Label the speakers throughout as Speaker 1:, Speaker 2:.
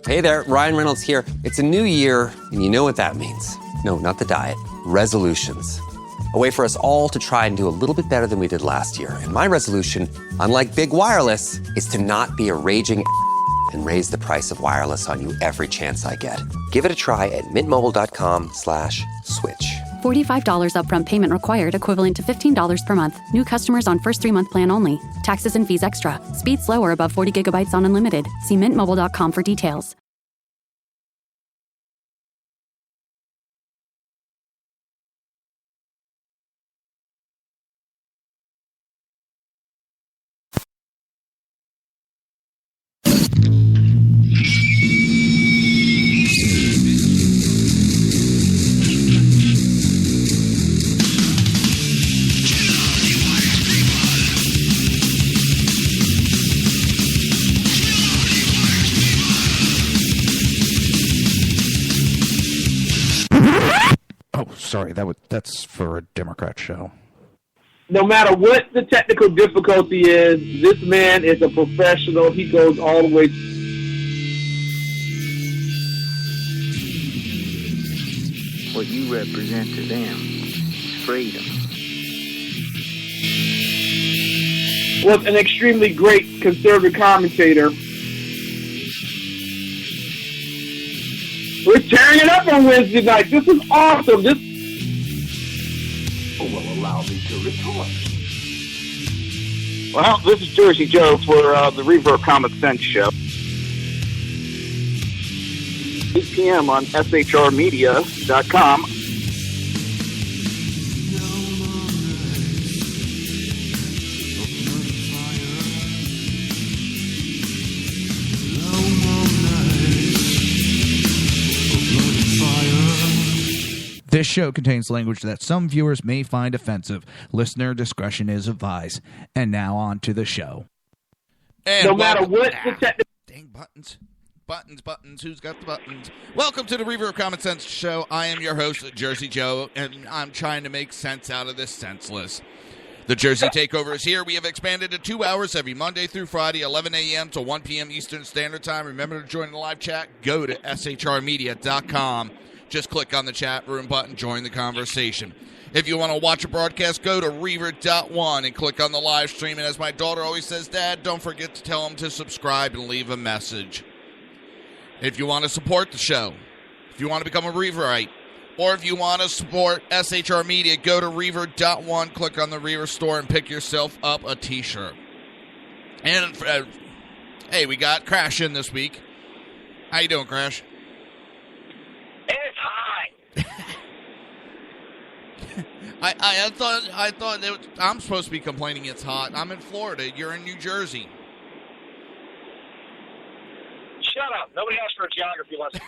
Speaker 1: Hey there, Ryan Reynolds here. It's a new year, and you know what that means. No, not the diet. Resolutions. A way for us all to try and do a little bit better than we did last year. And my resolution, unlike big wireless, is to not be a raging and raise the price of wireless on you every chance I get. Give it a try at mintmobile.com/switch.
Speaker 2: $45 upfront payment required, equivalent to $15 per month. New customers on first 3-month plan only. Taxes and fees extra. Speed slower above 40 gigabytes on unlimited. See mintmobile.com for details.
Speaker 3: Sorry, that's for a Democrat show.
Speaker 4: No matter what the technical difficulty is, this man is a professional. He goes all the way.
Speaker 5: What you represent to them is freedom.
Speaker 4: Was an extremely great conservative commentator. We're tearing it up on Wednesday night. This is awesome. This will allow me to retort.
Speaker 6: Well, this is Jersey Joe for the Reaver of Common Sense show. 8 p.m. on shrmedia.com.
Speaker 3: This show contains language that some viewers may find offensive. Listener discretion is advised. And now on to the show.
Speaker 7: And
Speaker 4: no matter what the technical...
Speaker 7: Dang buttons. Buttons. Who's got the buttons? Welcome to the Reaver of Common Sense show. I am your host, Jersey Joe, and I'm trying to make sense out of this senseless. The Jersey Takeover is here. We have expanded to 2 hours every Monday through Friday, 11 a.m. to 1 p.m. Eastern Standard Time. Remember to join the live chat. Go to shrmedia.com. Just click on the chat room button, join the conversation. If you want to watch a broadcast, go to Reaver.one and click on the live stream. And as my daughter always says, Dad, don't forget to tell them to subscribe and leave a message. If you want to support the show, if you want to become a Reaverite, or if you want to support SHR Media, go to Reaver.one, click on the Reaver store, and pick yourself up a T-shirt. And, hey, we got Crash in this week. How you doing, Crash?
Speaker 8: It's hot.
Speaker 7: I thought I'm supposed to be complaining it's hot. I'm in Florida. You're in New Jersey.
Speaker 8: Shut up. Nobody asked for a geography lesson.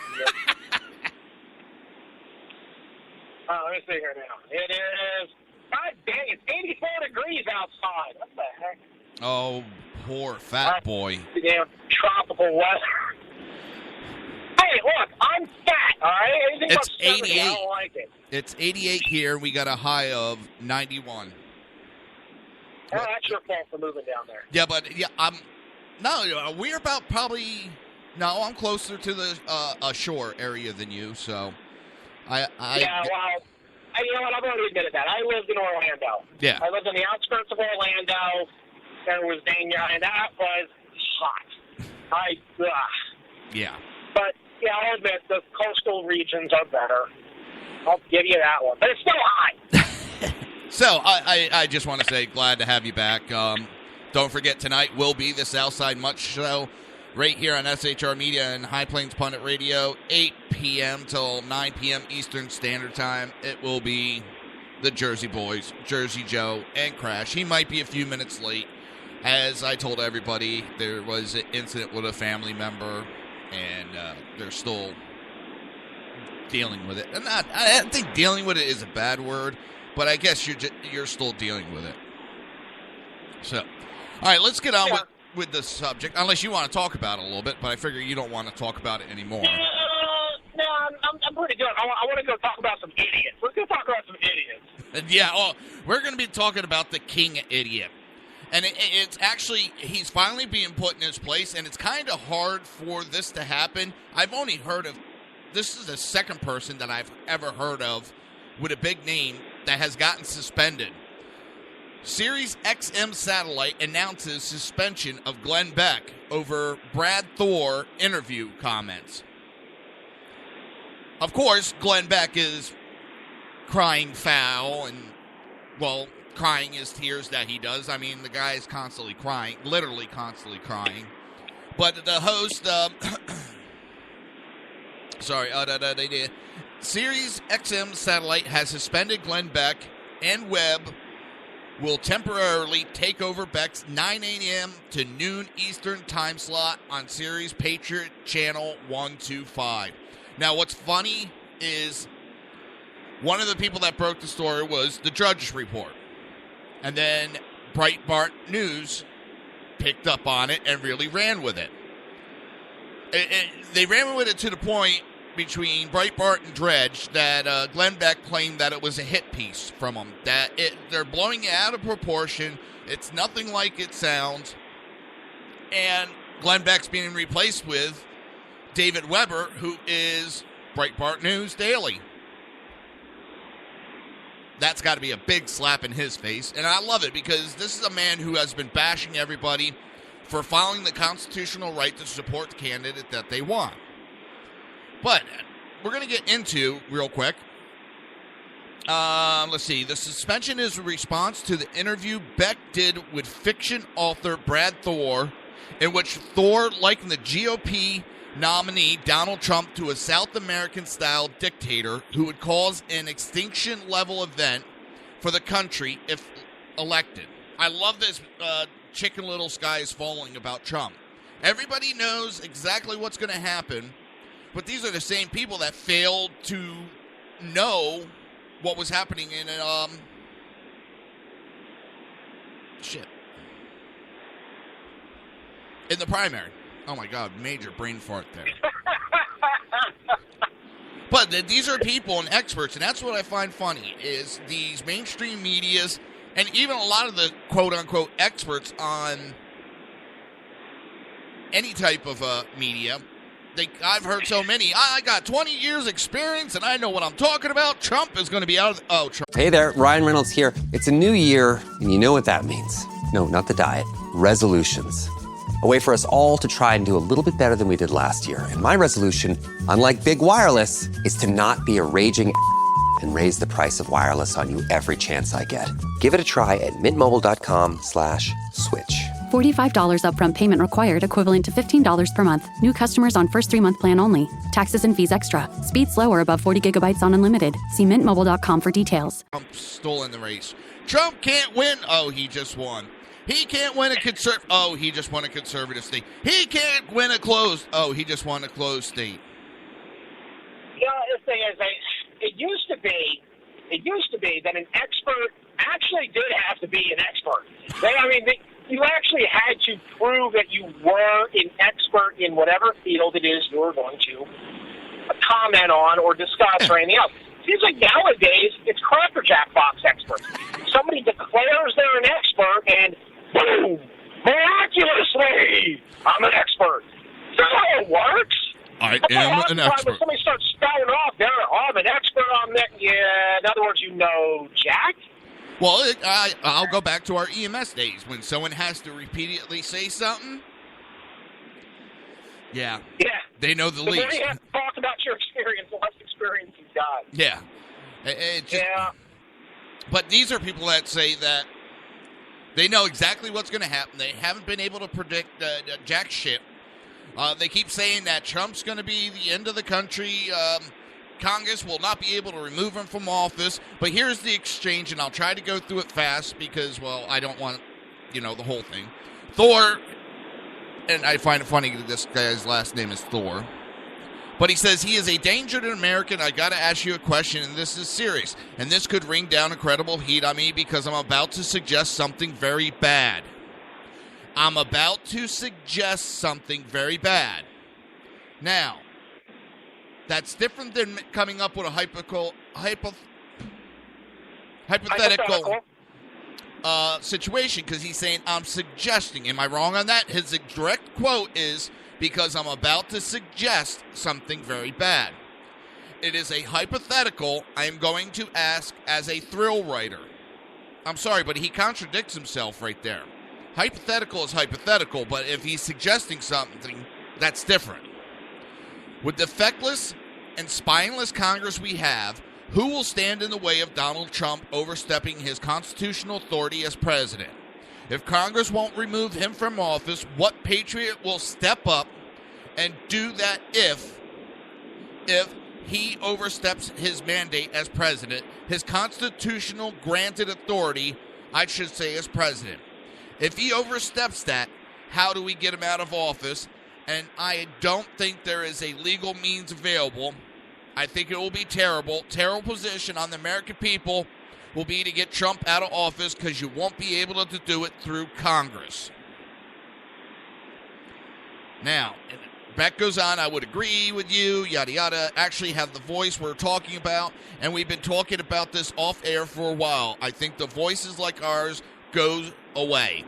Speaker 8: Let me see here now. It is, God dang, it's 84 degrees outside. What the heck?
Speaker 7: Oh, poor fat boy.
Speaker 8: Damn tropical weather. Hey, look, I'm fat, all right? Anything
Speaker 7: It's
Speaker 8: about 70,
Speaker 7: 88.
Speaker 8: I don't like it.
Speaker 7: It's 88 here. We got a high of 91.
Speaker 8: Oh, that's your fault for moving down there.
Speaker 7: Yeah, but we're about probably. No, I'm closer to the shore area than you, so
Speaker 8: Yeah, well, you know what? I've already admitted that. I lived in Orlando.
Speaker 7: Yeah.
Speaker 8: I lived on the outskirts of Orlando. There was Dania, and that was hot.
Speaker 7: Yeah.
Speaker 8: But, yeah, I'll admit, the coastal regions are better. I'll give you that one. But it's still hot.
Speaker 7: So, I just want to say, glad to have you back. Don't forget, tonight will be the Southside Much Show right here on SHR Media and High Plains Pundit Radio, 8 p.m. till 9 p.m. Eastern Standard Time. It will be the Jersey Boys, Jersey Joe, and Crash. He might be a few minutes late. As I told everybody, there was an incident with a family member, and they're still dealing with it. And I think dealing with it is a bad word, but I guess you're still dealing with it. So, all right, let's get on with the subject, unless you want to talk about it a little bit, but I figure you don't want to talk about it anymore.
Speaker 8: No, I'm pretty good. I want to go talk about some idiots. Let's go talk about some idiots.
Speaker 7: Yeah, we're going to be talking about the king idiot. And it's actually, he's finally being put in his place, and it's kind of hard for this to happen. I've only heard of, this is the second person that I've ever heard of with a big name that has gotten suspended. Sirius XM Satellite announces suspension of Glenn Beck over Brad Thor interview comments. Of course, Glenn Beck is crying foul and, well, crying his tears that he does. I mean, the guy is constantly crying, literally constantly crying. But the host, Sirius XM Satellite has suspended Glenn Beck, and Webb will temporarily take over Beck's 9 a.m. to noon Eastern time slot on Sirius Patriot Channel 125. Now, what's funny is one of the people that broke the story was the Drudge Report. And then Breitbart News picked up on it and really ran with it. They ran with it to the point between Breitbart and Dredge that Glenn Beck claimed that it was a hit piece from him. That they're blowing it out of proportion. It's nothing like it sounds. And Glenn Beck's being replaced with David Weber, who is Breitbart News Daily. That's got to be a big slap in his face. And I love it because this is a man who has been bashing everybody for following the constitutional right to support the candidate that they want. But we're going to get into, real quick, let's see. The suspension is a response to the interview Beck did with fiction author Brad Thor, in which Thor likened the GOP nominee Donald Trump to a South American-style dictator who would cause an extinction-level event for the country if elected. I love this Chicken Little Sky is Falling about Trump. Everybody knows exactly what's going to happen, but these are the same people that failed to know what was happening in in the primary. Oh, my God, major brain fart there. But these are people and experts, and that's what I find funny, is these mainstream medias and even a lot of the quote-unquote experts on any type of media. I've heard so many. I got 20 years experience, and I know what I'm talking about. Trump is going to be out of Trump.
Speaker 1: Hey there, Ryan Reynolds here. It's a new year, and you know what that means. No, not the diet. Resolutions. A way for us all to try and do a little bit better than we did last year. And my resolution, unlike big wireless, is to not be a raging and raise the price of wireless on you every chance I get. Give it a try at mintmobile.com/switch.
Speaker 2: $45 upfront payment required, equivalent to $15 per month. New customers on first 3-month plan only. Taxes and fees extra. Speed slower above 40 gigabytes on unlimited. See mintmobile.com for details.
Speaker 7: Trump stole in the race. Trump can't win. Oh, he just won. He can't win a oh, he just won a conservative state. He can't win a closed. Oh, he just won a closed state.
Speaker 8: You know, the thing is, it used to be that an expert actually did have to be an expert. You actually had to prove that you were an expert in whatever field it is you were going to comment on or discuss or anything else. Seems like nowadays it's Cracker Jack box experts. Somebody declares they're an expert and boom, miraculously, I'm an expert. Is that how it works?
Speaker 7: I am an expert.
Speaker 8: When somebody starts spouting off, I'm an expert on that. Yeah, in other words, you know Jack.
Speaker 7: Well, I'll go back to our EMS days when someone has to repeatedly say something. Yeah. They know the least.
Speaker 8: You have to talk about your experience, the less experience you've got.
Speaker 7: Yeah. But these are people that say that they know exactly what's going to happen. They haven't been able to predict jack shit. They keep saying that Trump's going to be the end of the country. Congress will not be able to remove him from office. But here's the exchange, and I'll try to go through it fast because, well, I don't want, the whole thing. Thor, and I find it funny that this guy's last name is Thor. But he says, he is a danger to American. I got to ask you a question, and this is serious. And this could ring down incredible heat on me because I'm about to suggest something very bad. I'm about to suggest something very bad. Now, that's different than coming up with a hypothetical situation because he's saying, I'm suggesting. Am I wrong on that? His direct quote is, because I'm about to suggest something very bad. It is a hypothetical I am going to ask as a thrill writer. I'm sorry, but he contradicts himself right there. Hypothetical is hypothetical, but if he's suggesting something, that's different. With the feckless and spineless Congress we have, who will stand in the way of Donald Trump overstepping his constitutional authority as president? If Congress won't remove him from office, what patriot will step up and do that if he oversteps his mandate as president, his constitutional granted authority, I should say, as president? If he oversteps that, how do we get him out of office? And I don't think there is a legal means available. I think it will be terrible. Terrible position on the American people will be to get Trump out of office because you won't be able to do it through Congress. Now, Beck goes on, I would agree with you, yada, yada, actually have the voice we're talking about, and we've been talking about this off air for a while. I think the voices like ours goes away.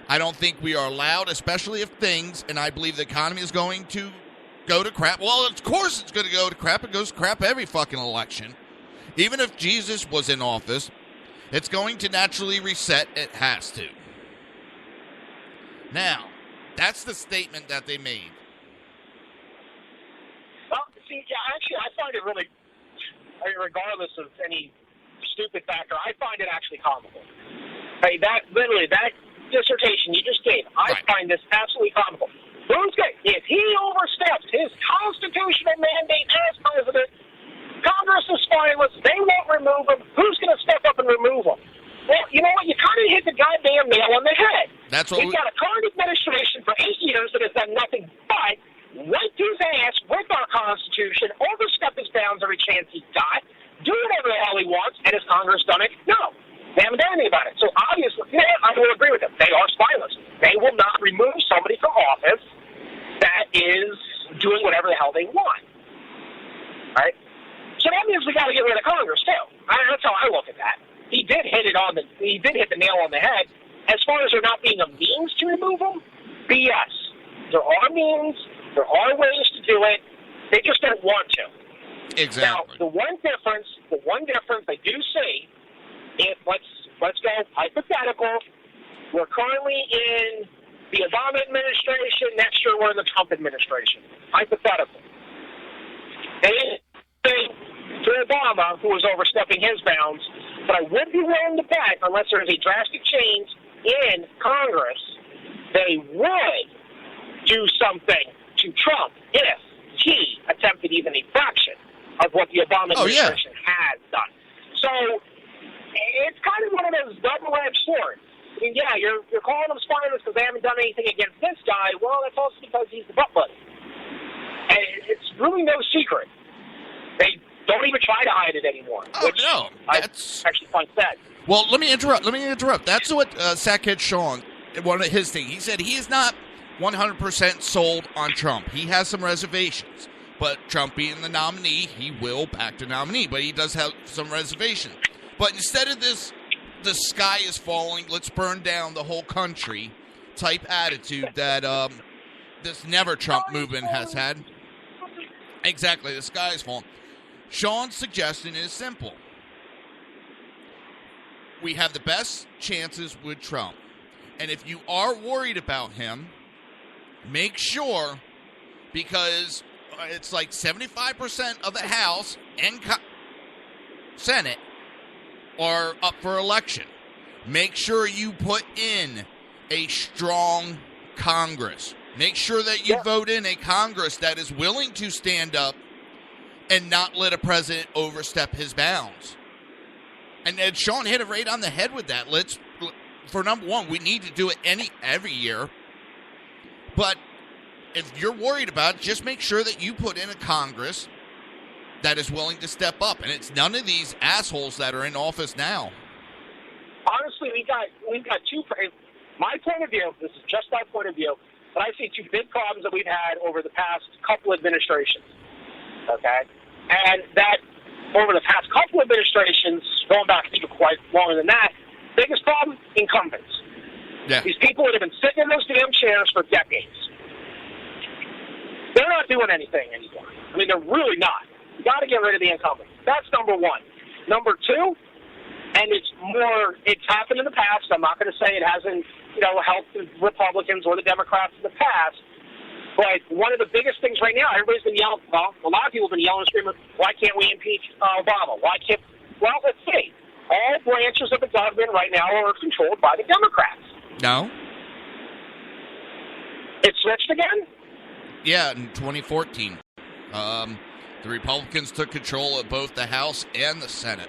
Speaker 7: I don't think we are allowed, especially if things, and I believe the economy is going to go to crap. Well, of course it's going to go to crap. It goes to crap every fucking election. Even if Jesus was in office, it's going to naturally reset. It has to. Now, that's the statement that they made.
Speaker 8: Well, see, yeah, actually, I find it really, regardless of any stupid factor, I find it actually comical. Hey, that dissertation you just gave, I find this absolutely comical. Who's going? If he oversteps his constitutional mandate as president, Congress is spineless. They won't remove him. Who's going to step up and remove him? Well, you know what? You kind of hit the goddamn nail on the head.
Speaker 7: That's what
Speaker 8: we've got a current administration for 8 years that has done nothing but wipe his ass with our Constitution, overstep his bounds every chance he got, do whatever the hell he wants, and has Congress done it? No. They haven't done anything about it. So obviously, I will agree with them. They are spineless. They will not remove somebody from office that is doing whatever the hell they want. Right? So that means we got to get rid of Congress too. That's how I look at that. He did hit the nail on the head. As far as there not being a means to remove them, BS. There are means. There are ways to do it. They just don't want to.
Speaker 7: Exactly.
Speaker 8: Now, the one difference I do see, if let's go hypothetical. We're currently in the Obama administration. Next year, we're in the Trump administration. Hypothetical. They to Obama, who was overstepping his bounds, but I would be willing to bet, unless there is a drastic change in Congress, they would do something to Trump if he attempted even a fraction of what the Obama administration has done. So it's kind of one of those double-edged swords. I mean, yeah, you're calling them spineless because they haven't done anything against this guy. Well, that's also because he's the butt buddy. And it's really no secret. They don't even try to hide it anymore.
Speaker 7: Oh, no. That's...
Speaker 8: I actually find sad.
Speaker 7: Well, let me interrupt. That's what Sackhead Sean, one of his things, he said he is not 100% sold on Trump. He has some reservations. But Trump being the nominee, he will back the nominee. But he does have some reservations. But instead of this, the sky is falling, let's burn down the whole country type attitude that this Never Trump movement has had. Exactly, the sky is falling. Sean's suggestion is simple. We have the best chances with Trump. And if you are worried about him, make sure, because it's like 75% of the House and Senate are up for election. Make sure you put in a strong Congress. Make sure that you vote in a Congress that is willing to stand up and not let a president overstep his bounds. And Sean hit it right on the head with that. For number one, we need to do it every year. But if you're worried about it, just make sure that you put in a Congress that is willing to step up. And it's none of these assholes that are in office now.
Speaker 8: Honestly, we've got two. My point of view, this is just my point of view, but I see two big problems that we've had over the past couple administrations. Okay? And that over the past couple administrations, going back even quite longer than that, Biggest problem? Incumbents.
Speaker 7: Yeah.
Speaker 8: These people that have been sitting in those damn chairs for decades. They're not doing anything anymore. I mean, they're really not. You got to get rid of the incumbents. That's number one. Number two, and it's happened in the past. I'm not going to say it hasn't, helped the Republicans or the Democrats in the past. But one of the biggest things right now, everybody's been yelling, well, a lot of people have been yelling and screaming, why can't we impeach Obama? Well, let's see. All branches of the government right now are controlled by the Democrats.
Speaker 7: No.
Speaker 8: It switched again?
Speaker 7: Yeah, in 2014. The Republicans took control of both the House and the Senate.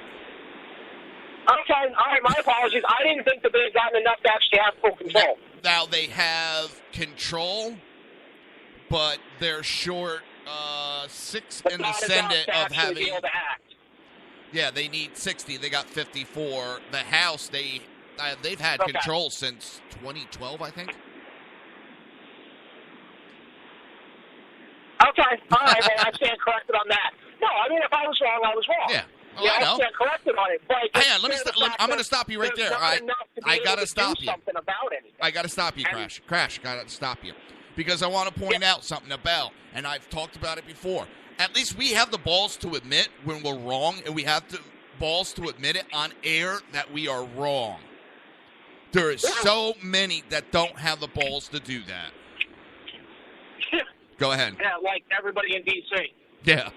Speaker 8: Okay, all right, my apologies. I didn't think that they had gotten enough to actually have full control.
Speaker 7: Now they have control, but they're short 6 in the Senate of having.
Speaker 8: Be able to act.
Speaker 7: Yeah, they need 60. They got 54. The House, they've had control since 2012, I think.
Speaker 8: Okay, all right, well, I stand corrected on that. No, I mean, if I was wrong, I was wrong.
Speaker 7: Yeah. Oh,
Speaker 8: yeah,
Speaker 7: I know.
Speaker 8: I stand corrected on it. But
Speaker 7: Hang on, I'm going to stop you right there. I got to stop you.
Speaker 8: Something about anything.
Speaker 7: I got to stop you, Crash. Crash, got to stop you. Because I want to point out something about, and I've talked about it before. At least we have the balls to admit when we're wrong, and we have the balls to admit it on air that we are wrong. There is so many that don't have the balls to do that. Go ahead.
Speaker 8: Yeah, like everybody in D.C.
Speaker 7: Yeah.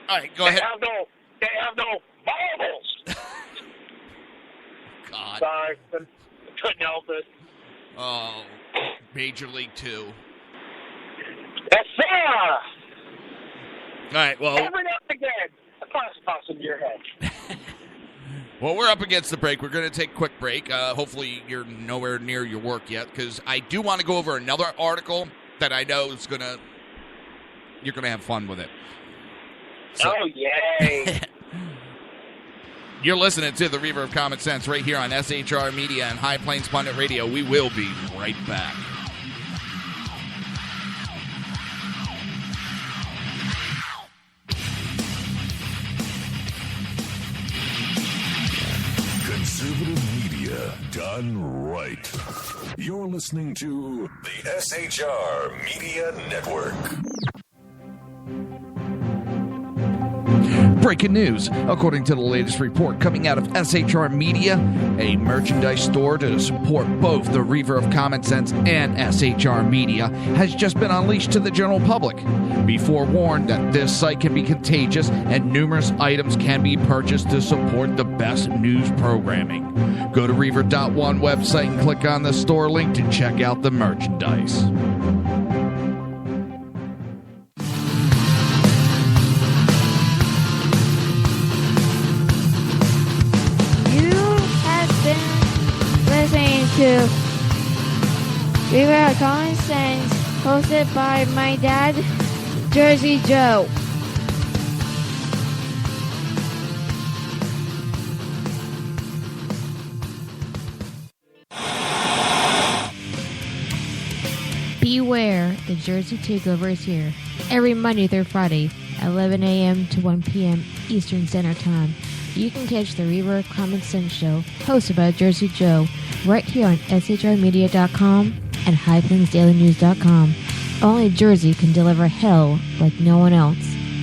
Speaker 7: All right, go ahead.
Speaker 8: They have no balls.
Speaker 7: God.
Speaker 8: Sorry, couldn't help it.
Speaker 7: Oh, Major League 2.
Speaker 8: Yes, sir.
Speaker 7: All right, well.
Speaker 8: Every now and again, a class pops into your head.
Speaker 7: Well, we're up against the break. We're going to take a quick break. Hopefully you're nowhere near your work yet, because I do want to go over another article that I know is you're going to have fun with it. So,
Speaker 8: oh, yay.
Speaker 7: You're listening to the Reaver of Common Sense right here on SHR Media and High Plains Pundit Radio. We will be right back.
Speaker 9: Conservative media done right. You're listening to the SHR Media Network.
Speaker 3: Breaking news. According to the latest report coming out of SHR Media, a merchandise store to support both the Reaver of Common Sense and SHR Media has just been unleashed to the general public. Be forewarned that this site can be contagious and numerous items can be purchased to support the best news programming. Go to Reaver.one website and click on the store link to check out the merchandise.
Speaker 10: To Reaver of Common Sense, hosted by my dad, Jersey Joe. Beware, the Jersey Takeover is here. Every Monday through Friday, 11 a.m. to 1 p.m. Eastern Standard Time. You can catch the Reaver of Common Sense show, hosted by Jersey Joe, right here on shrmedia.com and highplainsdailynews.com. Only Jersey can deliver hell like no one else,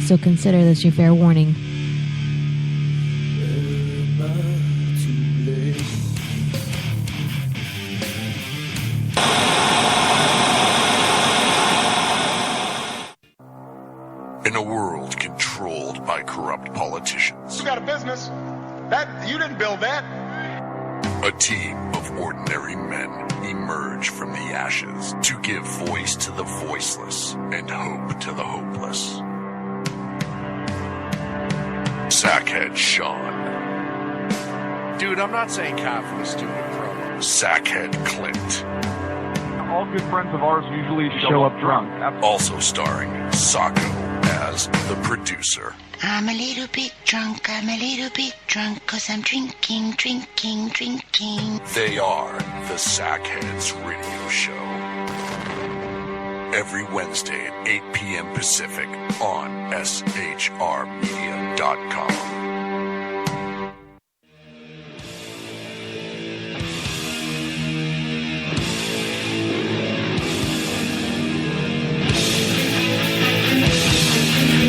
Speaker 10: so consider this your fair warning.
Speaker 9: In a world controlled by corrupt politicians.
Speaker 11: You got a business. You didn't build that.
Speaker 9: A team of ordinary men emerge from the ashes to give voice to the voiceless and hope to the hopeless. Sackhead Sean.
Speaker 11: Dude, I'm not saying Catholic is stupid, bro.
Speaker 9: Sackhead Clint.
Speaker 6: All good friends of ours usually show up drunk.
Speaker 9: Also starring Sacco as the producer.
Speaker 12: I'm a little bit drunk, 'cause I'm drinking.
Speaker 9: They are the Sackheads Radio Show. Every Wednesday at 8 p.m. Pacific on shrmedia.com.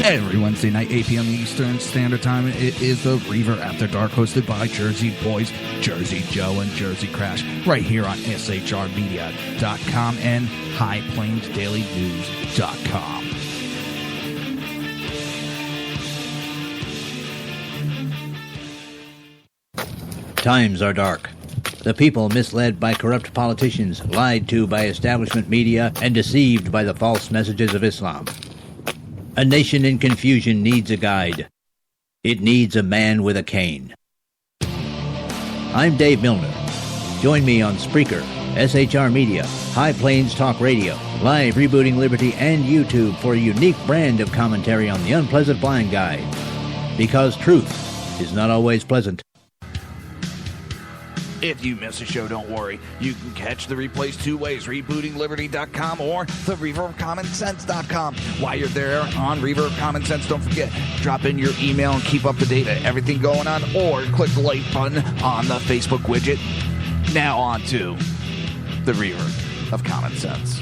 Speaker 3: Every Wednesday night, 8 p.m. Eastern Standard Time, it is the Reaver After Dark, hosted by Jersey Boys, Jersey Joe, and Jersey Crash, right here on shrmedia.com and highplainsdailynews.com.
Speaker 13: Times are dark. The people misled by corrupt politicians, lied to by establishment media, and deceived by the false messages of Islam. A nation in confusion needs a guide. It needs a man with a cane. I'm Dave Milner. Join me on Spreaker, SHR Media, High Plains Talk Radio, Live Rebooting Liberty, and YouTube for a unique brand of commentary on the unpleasant blind guide. Because truth is not always pleasant.
Speaker 3: If you miss a show, don't worry. You can catch the replays two ways, rebootingliberty.com or the reaverofcommonsense.com. While you're there on Reaver of Common Sense, don't forget, drop in your email and keep up to date on everything going on, or click the like button on the Facebook widget. Now on to the Reaver of Common Sense.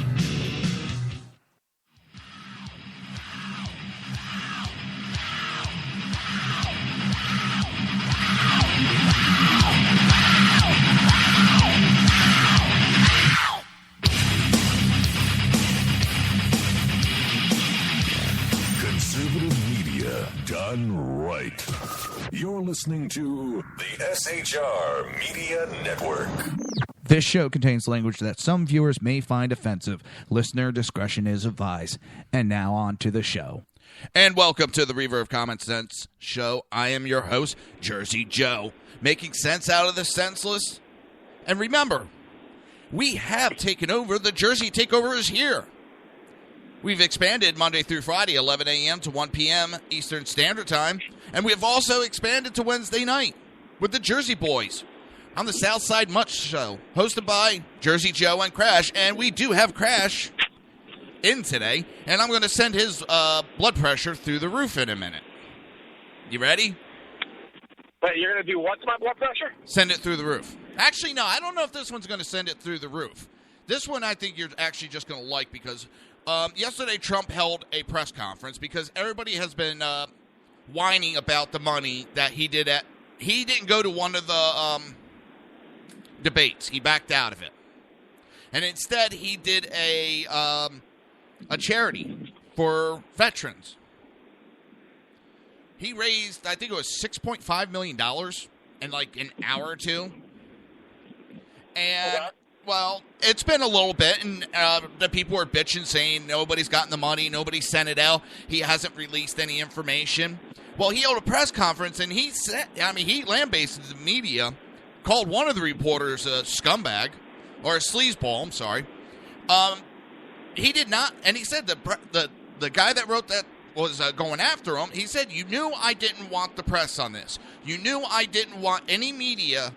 Speaker 9: Done right. You're listening to the SHR Media Network.
Speaker 3: This show contains language that some viewers may find offensive. Listener discretion is advised. And now on to the show.
Speaker 7: And welcome to the Reaver of Common Sense show. I am your host, Jersey Joe, making sense out of the senseless. And remember, we have taken over. The Jersey Takeover is here. We've expanded Monday through Friday, 11 a.m. to 1 p.m. Eastern Standard Time. And we have also expanded to Wednesday night with the Jersey Boys on the Southside Much Show, hosted by Jersey Joe and Crash. And we do have Crash in today, and I'm going to send his blood pressure through the roof in a minute. You ready?
Speaker 8: But you're going to do what to my blood pressure?
Speaker 7: Send it through the roof. Actually, no, I don't know if this one's going to send it through the roof. This one I think you're actually just going to like because yesterday Trump held a press conference because everybody has been whining about the money that he did at. He didn't go to one of the debates. He backed out of it. And instead he did a charity for veterans. He raised, I think it was $6.5 million in like an hour or two. And, well, it's been a little bit, and the people are bitching, saying nobody's gotten the money, nobody sent it out, he hasn't released any information. Well, he held a press conference, and he said, he lambasted the media, called one of the reporters a scumbag, or a sleazeball, I'm sorry. He did not, and he said the guy that wrote that was going after him, he said, you knew I didn't want the press on this. You knew I didn't want any media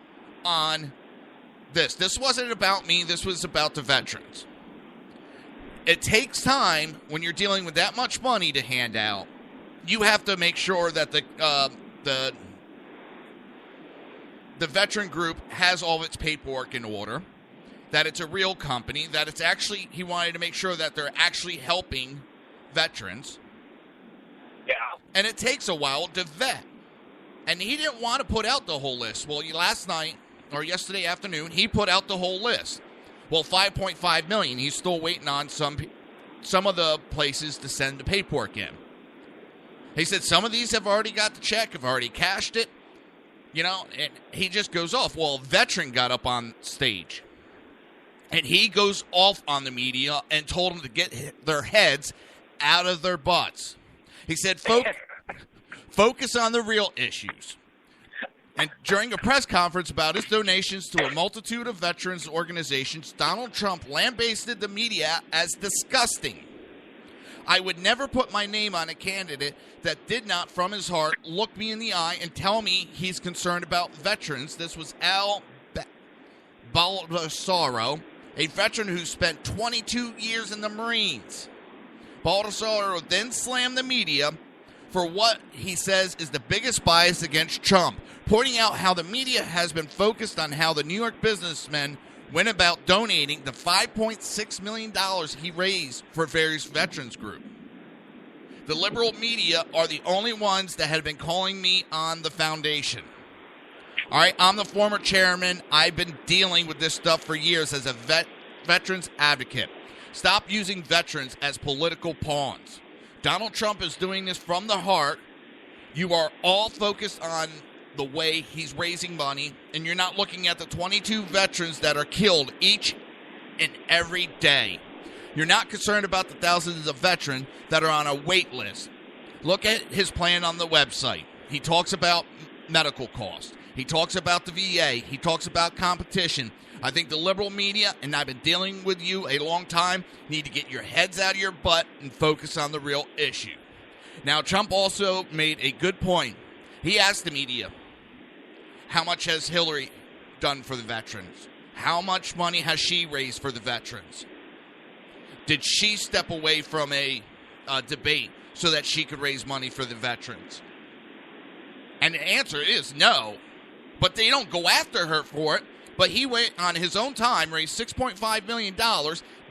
Speaker 7: on this. This wasn't about me. This was about the veterans. It takes time when you're dealing with that much money to hand out. You have to make sure that the veteran group has all of its paperwork in order, that it's a real company, that it's actually, he wanted to make sure that they're actually helping veterans.
Speaker 8: Yeah.
Speaker 7: And it takes a while to vet. And he didn't want to put out the whole list. Well, last night, or yesterday afternoon, he put out the whole list. Well, $5.5 million. He's still waiting on some of the places to send the paperwork in. He said some of these have already got the check, have already cashed it. And he just goes off. Well, a veteran got up on stage, and he goes off on the media and told them to get their heads out of their butts. He said, focus on the real issues. And during a press conference about his donations to a multitude of veterans organizations, Donald Trump lambasted the media as disgusting. I would never put my name on a candidate that did not, from his heart, look me in the eye and tell me he's concerned about veterans. This was Al Baldessaro, a veteran who spent 22 years in the Marines. Baldessaro then slammed the media for what he says is the biggest bias against Trump, pointing out how the media has been focused on how the New York businessmen went about donating the $5.6 million he raised for various veterans groups. The liberal media are the only ones that have been calling me on the foundation. All right, I'm the former chairman. I've been dealing with this stuff for years as a veterans advocate. Stop using veterans as political pawns. Donald Trump is doing this from the heart. You are all focused on the way he's raising money, and you're not looking at the 22 veterans that are killed each and every day. You're not concerned about the thousands of veterans that are on a wait list. Look at his plan on the website. He talks about medical costs. He talks about the VA. He talks about competition. I think the liberal media, and I've been dealing with you a long time, need to get your heads out of your butt and focus on the real issue. Now, Trump also made a good point. He asked the media, how much has Hillary done for the veterans? How much money has she raised for the veterans? Did she step away from a debate so that she could raise money for the veterans? And the answer is no. But they don't go after her for it. But he went on his own time, raised $6.5 million,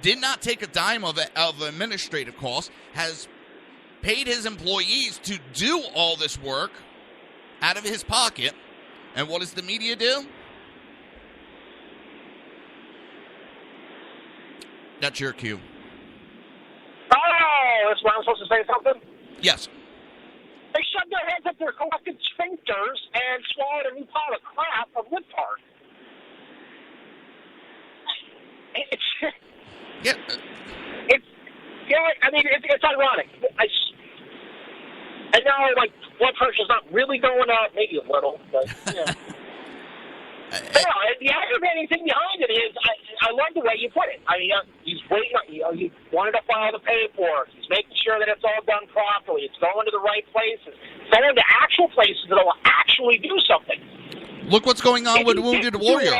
Speaker 7: did not take a dime of administrative costs, has paid his employees to do all this work out of his pocket. And what does the media do? That's your cue.
Speaker 8: Oh, that's why I'm supposed to say something?
Speaker 7: Yes.
Speaker 8: They shoved their heads up their collective sphincters and swallowed a new pile of crap of libtard. It's ironic. I know, like, blood pressure's not really going up, maybe a little, but, yeah. The aggravating thing behind it is, I love the way you put it. I mean, he's waiting, he wanted to file the paperwork. He's making sure that it's all done properly. It's going to the right places. It's going to actual places that will actually do something.
Speaker 7: Look what's going on with Wounded Warrior.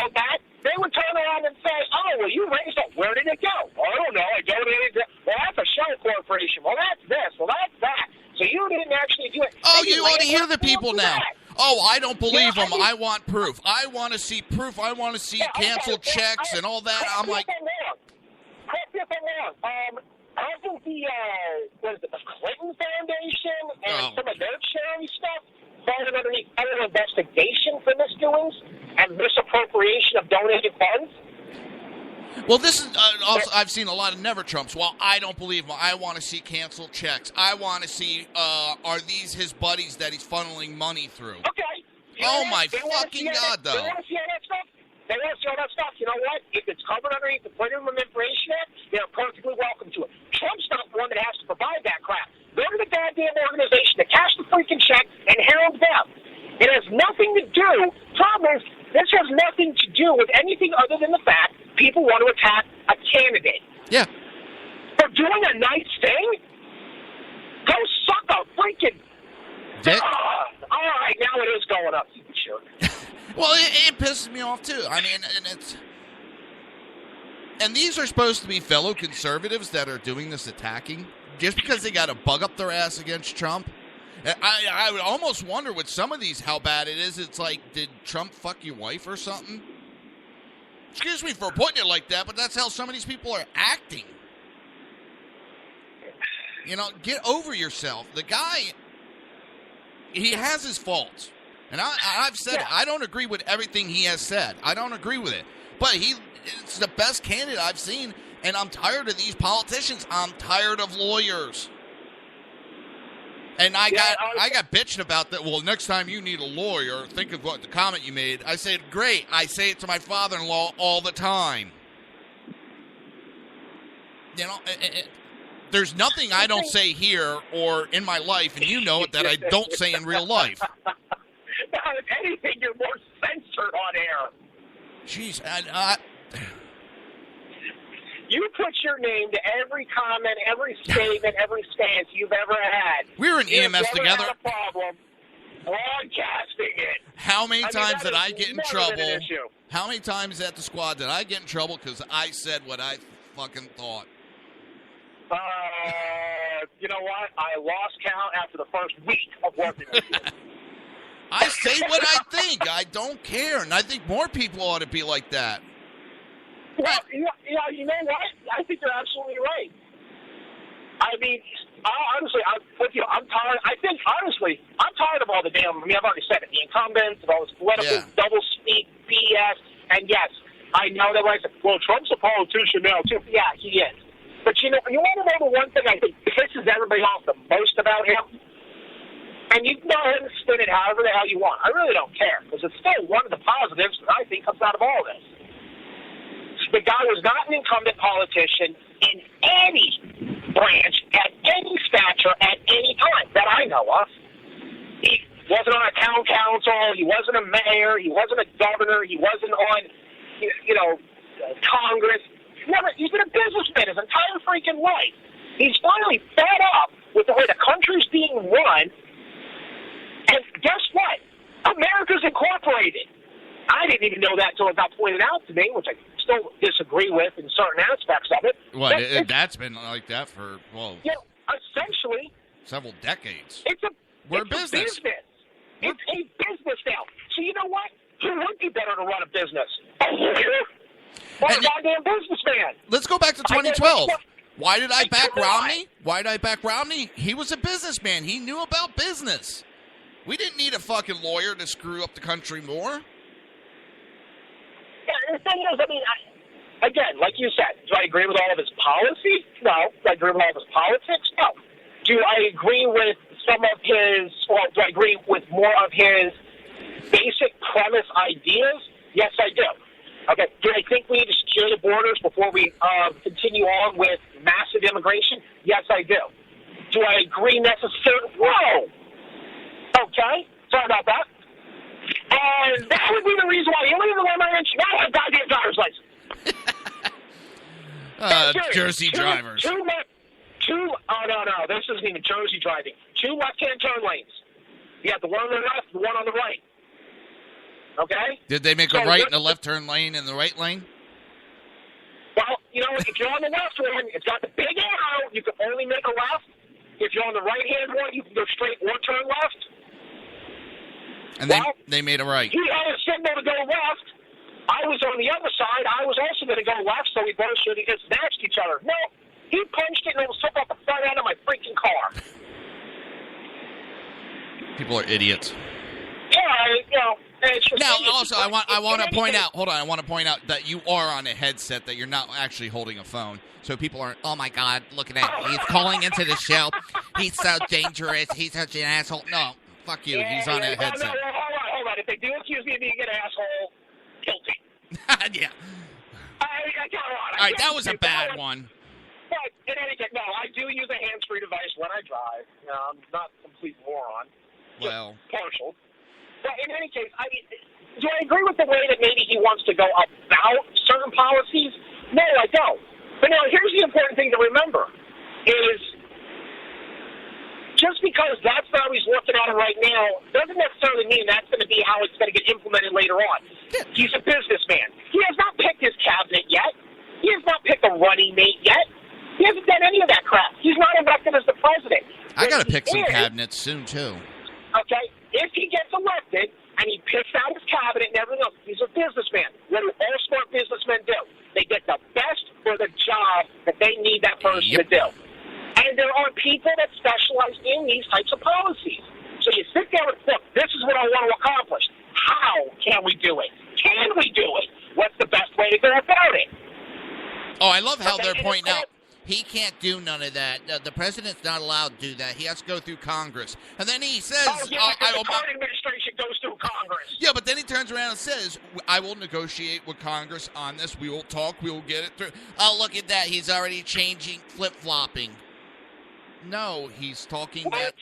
Speaker 8: They would turn around and say, oh, well, you raised it. Where did it go? I don't know. I donated it. Well, that's a shell corporation. Well, that's this. Well, that's that. So you didn't actually do it.
Speaker 7: Oh, you ought to hear the people now. Oh, I don't believe them. I want proof. I want to see proof. I want to see canceled checks and all that. I'm like...
Speaker 8: Correct me if I'm wrong. I think the Clinton Foundation and some of their charity stuff falling underneath federal investigation for misdoings and misappropriation of donated funds.
Speaker 7: Well, this is also, I've seen a lot of never Trumps. Well, I don't believe him. I want to see canceled checks. I want to see, are these his buddies that he's funneling money through?
Speaker 8: Okay.
Speaker 7: Oh, my fucking God, though.
Speaker 8: They want to see all that stuff? They want to see all that stuff. You know what? If it's covered underneath the Freedom of Information Act, they're perfectly welcome to it. Trump's not the one that has to provide that crap. Go to the goddamn organization that cash the freaking check and herald them. It has nothing to do, problem is, this has nothing to do with anything other than the fact people want to attack a candidate.
Speaker 7: Yeah.
Speaker 8: For doing a nice thing? Go suck a freaking... all right, now it is going up, you jerk.
Speaker 7: Well, it pisses me off, too. I mean, and it's... And these are supposed to be fellow conservatives that are doing this attacking, just because they got a bug up their ass against Trump. I would almost wonder with some of these how bad it is. It's like, did Trump fuck your wife or something? Excuse me for putting it like that, but that's how some of these people are acting. You know, get over yourself. The guy, he has his faults. And I've said it. I don't agree with everything he has said. I don't agree with it. But it's the best candidate I've seen, and I'm tired of these politicians. I'm tired of lawyers. And I got bitching about that. Well, next time you need a lawyer, think of what the comment you made. I said, great. I say it to my father-in-law all the time. You know, there's nothing I don't say here or in my life, and you know it, that I don't say in real life.
Speaker 8: If anything, you're more censored on air.
Speaker 7: Jeez,
Speaker 8: you put your name to every comment, every statement, every stance you've ever had.
Speaker 7: We were in EMS together.
Speaker 8: Had a problem broadcasting it.
Speaker 7: How many times did I get in trouble?
Speaker 8: Issue.
Speaker 7: How many times at the squad did I get in trouble because I said what I fucking thought?
Speaker 8: You know what? I lost count after the first week of working with you.
Speaker 7: I say what I think. I don't care, and I think more people ought to be like that.
Speaker 8: Well, you know what? I think you're absolutely right. I mean, honestly, I'm with you. I'm tired. I think, honestly, I'm tired of all the damn, I've already said it, the incumbents and all this political double-speak BS. And, yes, I know that when I say, well, Trump's a politician now, too. Yeah, he is. But, you know, you want to know the one thing I think pisses everybody off the most about him? And you can go ahead and spin it however the hell you want. I really don't care, because it's still one of the positives that I think comes out of all this. The guy was not an incumbent politician in any branch, at any stature, at any time that I know of. He wasn't on a town council. He wasn't a mayor. He wasn't a governor. He wasn't on, Congress. He's been a businessman his entire freaking life. He's finally fed up with the way the country's being run. And guess what? America's incorporated. I didn't even know that until it got pointed out to me, which I still disagree with in certain aspects of it.
Speaker 7: Well, that's been like that for,
Speaker 8: essentially,
Speaker 7: several decades.
Speaker 8: We're a business. It's a business now. So you know what? Who would be better to run a business? A lawyer or a goddamn businessman?
Speaker 7: Let's go back to 2012. Why did I back Romney? Why did I back Romney? He was a businessman. He knew about business. We didn't need a fucking lawyer to screw up the country more.
Speaker 8: Yeah, the thing is, again, like you said, do I agree with all of his policies? No. Do I agree with all of his politics? No. Do I agree with some of his, do I agree with more of his basic premise ideas? Yes, I do. Okay, do I think we need to secure the borders before we continue on with massive immigration? Yes, I do. Do I agree necessarily? No. Okay, sorry about that. And that would be the reason why the only reason why my not have goddamn driver's license.
Speaker 7: Jersey drivers.
Speaker 8: No, this isn't even Jersey driving. 2 left-hand turn lanes. You have the one on the left, the one on the right. Okay?
Speaker 7: Did they make a right and a left turn lane in the right lane?
Speaker 8: Well, if you're on the left one, it's got the big arrow. You can only make a left. If you're on the right-hand one, you can go straight or turn left.
Speaker 7: And they made a right.
Speaker 8: He had a signal to go left. I was on the other side. I was also going to go left, so we both should have snatched each other. No, he punched it and it was took off the front end of my freaking car.
Speaker 7: People are idiots.
Speaker 8: Yeah, it's just
Speaker 7: now, also, I want to point out. Hold on, I want to point out that you are on a headset. That you're not actually holding a phone, so people aren't. Oh my God, look at that! He's calling into the show. He's so dangerous. He's such an asshole. No. Fuck you. He's on a headset.
Speaker 8: No, hold on. If they do accuse me of being an asshole, guilty.
Speaker 7: Yeah. All right, that was a bad one.
Speaker 8: But in any case, no, I do use a hands-free device when I drive. I'm not a complete moron.
Speaker 7: Well.
Speaker 8: Partial. But in any case, do I agree with the way that maybe he wants to go about certain policies? No, I don't. But now, here's the important thing to remember, is just because that's how he's looking at it right now doesn't necessarily mean that's going to be how it's going to get implemented later on. He's a businessman. He has not picked his cabinet yet. He has not picked a running mate yet. He hasn't done any of that crap. He's not elected as the president.
Speaker 7: I got to pick some cabinets soon, too.
Speaker 8: Okay? If he gets elected and he picks out his cabinet and everything else, he's a businessman. What do all smart businessmen do? They get the best for the job that they need that person to do. And there are people that specialize in these types of policies. So you sit there and look, this is what I want to accomplish. How can we do it? Can we do it? What's the best way to go about it?
Speaker 7: Oh, I love how they're pointing out he can't do none of that. The president's not allowed to do that. He has to go through Congress. And then he says...
Speaker 8: the current administration goes through Congress.
Speaker 7: Yeah, but then he turns around and says, I will negotiate with Congress on this. We will talk. We will get it through. Oh, look at that. He's already changing, flip-flopping. No, he's talking that.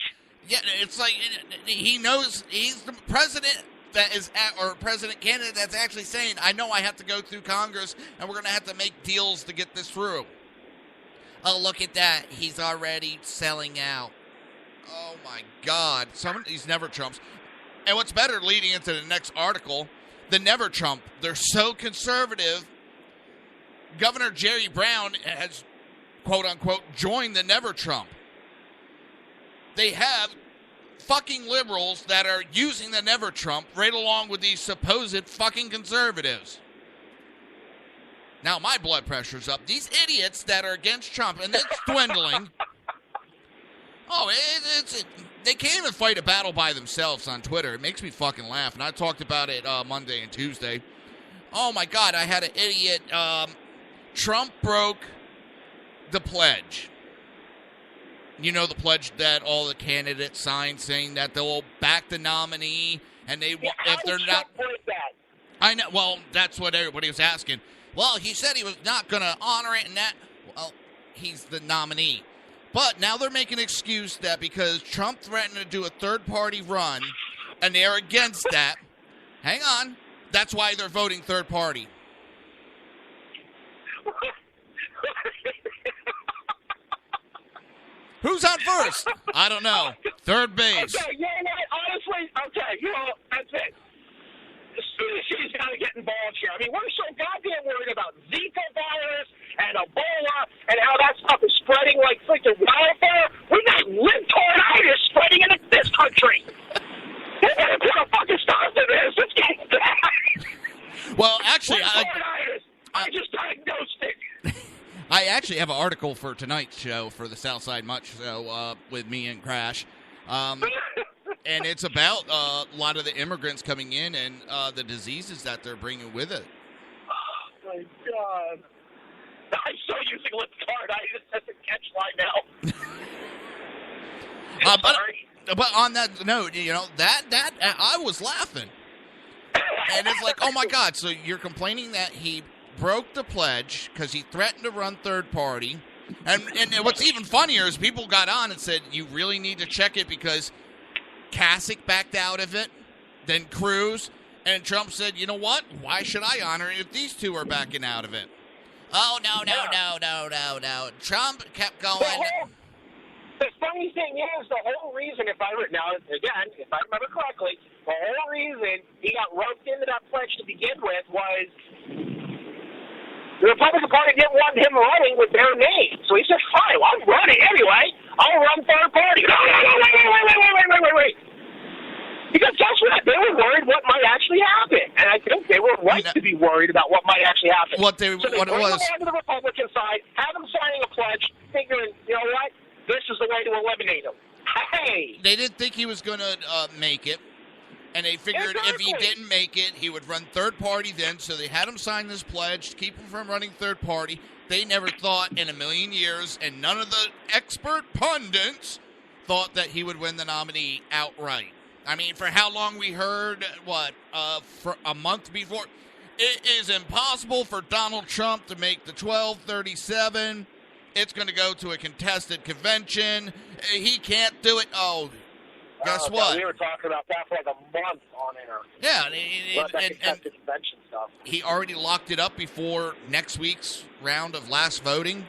Speaker 7: Yeah, it's like he knows he's the president that is or president candidate that's actually saying, I know I have to go through Congress and we're going to have to make deals to get this through. Oh, look at that. He's already selling out. Oh, my God. Some of these never Trumps. And what's better, leading into the next article, the never Trump. They're so conservative. Governor Jerry Brown has, quote unquote, joined the never Trump. They have fucking liberals that are using the never Trump right along with these supposed fucking conservatives. Now my blood pressure's up. These idiots that are against Trump, and it's dwindling. Oh, they can't even fight a battle by themselves on Twitter. It makes me fucking laugh, and I talked about it Monday and Tuesday. Oh, my God, I had an idiot. Trump broke the pledge. You know, the pledge that all the candidates signed saying that they'll back the nominee, and if they're not... I know. Well, that's what everybody was asking. Well, he said he was not going to honor it, and that... Well, he's the nominee. But now they're making an excuse that because Trump threatened to do a third-party run, and they're against that. Hang on. That's why they're voting third party. Who's on first? I don't know. Third base.
Speaker 8: Okay, you know what? Honestly, that's it. She's got to get involved here. I mean, we're so goddamn worried about Zika virus and Ebola and how that stuff is spreading like freaking wildfire. We got libtarditis spreading in this country. They're going to put a fucking stop to this. Let's get that.
Speaker 7: Well, actually,
Speaker 8: I just diagnosed it.
Speaker 7: I actually have an article for tonight's show for the Southside Much Show with me and Crash. And it's about a lot of the immigrants coming in and the diseases that they're bringing with it.
Speaker 8: Oh, my God. I'm so using libtarditis as a catchline now.
Speaker 7: But on that note, you know, that I was laughing. And it's like, oh, my God, so you're complaining that he broke the pledge because he threatened to run third party. And what's even funnier is people got on and said, you really need to check it because Kasich backed out of it, then Cruz, and Trump said, you know what? Why should I honor it if these two are backing out of it? Oh, no. Trump kept going.
Speaker 8: The funny thing is, the whole reason, if I remember correctly, the whole reason he got roped into that pledge to begin with was the Republican Party didn't want him running with their name. So he said, fine, well, I'm running anyway. I'll run third party. No, wait. Because guess what? They were worried what might actually happen. And I think they were right to be worried about what might actually happen.
Speaker 7: So they
Speaker 8: bring them onto the Republican side, have them signing a pledge, figuring, you know what? This is the way to eliminate him. Hey!
Speaker 7: They didn't think he was going to make it. And they figured if he didn't make it, he would run third party then. So they had him sign this pledge to keep him from running third party. They never thought in a million years, and none of the expert pundits thought that he would win the nominee outright. I mean, for how long we heard, for a month before? It is impossible for Donald Trump to make the 1237. It's going to go to a contested convention. He can't do it. Oh, guess what?
Speaker 8: We were talking about that for like a month on air.
Speaker 7: Yeah,
Speaker 8: and convention stuff.
Speaker 7: He already locked it up before next week's round of last voting.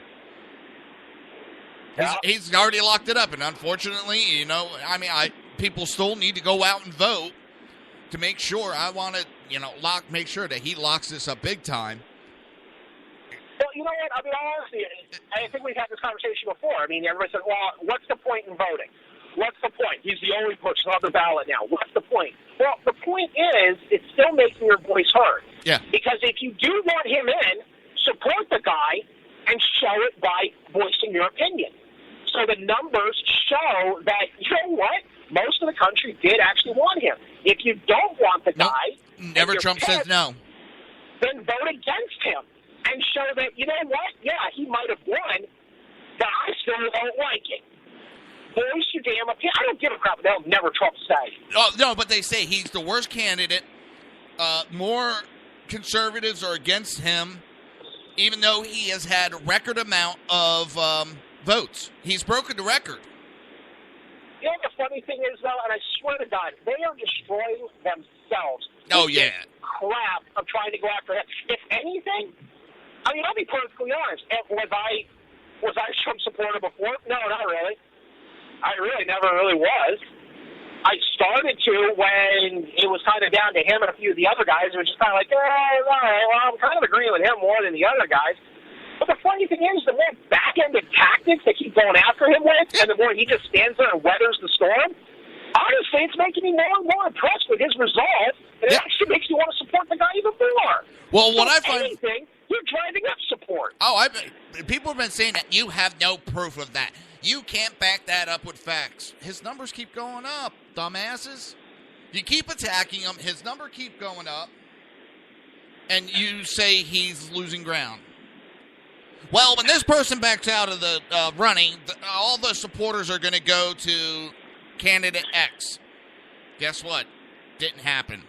Speaker 7: Yeah. He's already locked it up, and unfortunately, you know, I mean, people still need to go out and vote to make sure. I want to, you know, make sure that he locks this up big time.
Speaker 8: Well, you know what? I mean, honestly, I think we've had this conversation before. I mean, everybody said, well, what's the point in voting? What's the point? He's the only person on the ballot now. What's the point? Well, the point is it's still making your voice heard.
Speaker 7: Yeah.
Speaker 8: Because if you do want him in, support the guy and show it by voicing your opinion. So the numbers show that, you know what? Most of the country did actually want him. If you don't want the guy...
Speaker 7: Never Trump says no.
Speaker 8: Then vote against him and show that, you know what? Yeah, he might have won, but I still don't like it. Voice your damn opinion. I don't give a crap. They'll never Trump say.
Speaker 7: Oh, no, but they say he's the worst candidate. More conservatives are against him, even though he has had a record amount of votes. He's broken the record.
Speaker 8: You know what the funny thing is, though, and I swear to God, they are destroying themselves.
Speaker 7: Oh, yeah.
Speaker 8: Crap of trying to go after him. If anything, I mean, I'll be perfectly honest. Was I a Trump supporter before? No, not really. I really never really was. I started to when it was kind of down to him and a few of the other guys. It was just kind of like, all right, well, I'm kind of agreeing with him more than the other guys. But the funny thing is, the more back-ended tactics they keep going after him with, and the more he just stands there and weathers the storm, honestly, it's making me more and more impressed with his resolve, and it actually makes me want to support the guy even more.
Speaker 7: Well, what I
Speaker 8: find... anything, you're driving up support.
Speaker 7: Oh, people have been saying that you have no proof of that. You can't back that up with facts. His numbers keep going up, dumbasses. You keep attacking him, his number keep going up, and you say he's losing ground. Well, when this person backs out of the running, all the supporters are going to go to candidate X. Guess what? Didn't happen.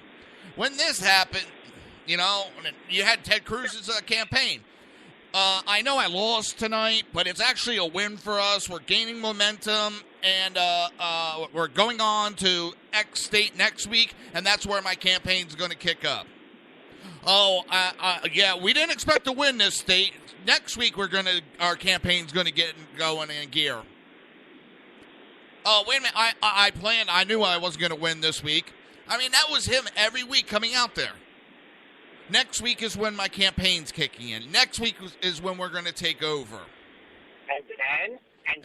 Speaker 7: When this happened, you had Ted Cruz's campaign. I know I lost tonight, but it's actually a win for us. We're gaining momentum, and we're going on to X state next week, and that's where my campaign's going to kick up. Yeah, we didn't expect to win this state. Next week, our campaign's going to get going in gear. Oh, wait a minute. I knew I wasn't going to win this week. I mean, that was him every week coming out there. Next week is when my campaign's kicking in. Next week is when we're going to take over. And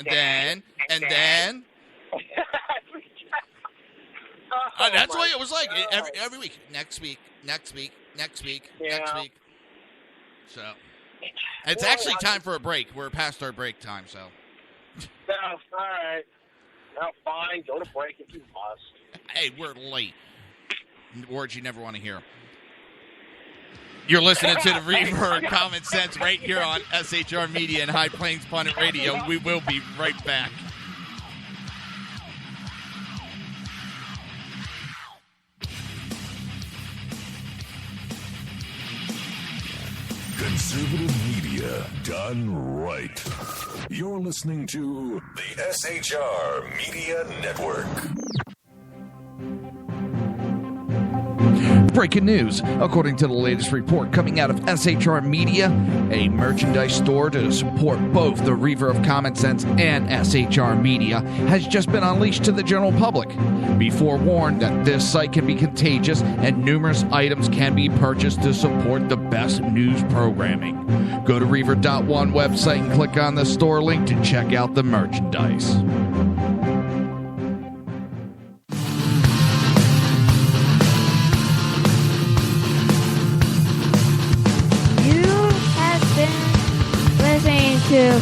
Speaker 7: then. That's what it was like every week. Next week. So, it's actually time for a break. We're past our break time, so.
Speaker 8: All right. Well, fine. Go to break if you must.
Speaker 7: Hey, we're late. Words you never want to hear. You're listening to the Reaver of Common Sense right here on SHR Media and High Plains Pundit Radio. We will be right back.
Speaker 9: Conservative media done right. You're listening to the SHR Media Network.
Speaker 3: Breaking news. According to the latest report coming out of SHR Media, a merchandise store to support both the Reaver of Common Sense and SHR Media has just been unleashed to the general public. Be forewarned that this site can be contagious and numerous items can be purchased to support the best news programming. Go to Reaver.one website and click on the store link to check out the merchandise.
Speaker 10: To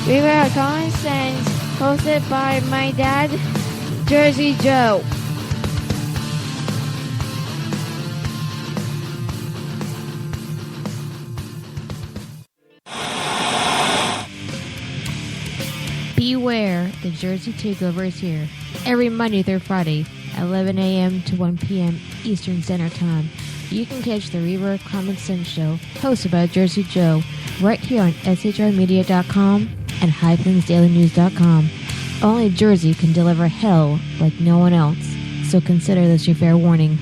Speaker 10: Reaver of Common Sense, hosted by my dad, Jersey Joe. Beware, the Jersey Takeover is here. Every Monday through Friday, 11 a.m. to 1 p.m. Eastern Standard Time. You can catch the Reaver of Common Sense show, hosted by Jersey Joe, right here on shrmedia.com and highplainsdailynews.com. Only Jersey can deliver hell like no one else, so consider this your fair warning.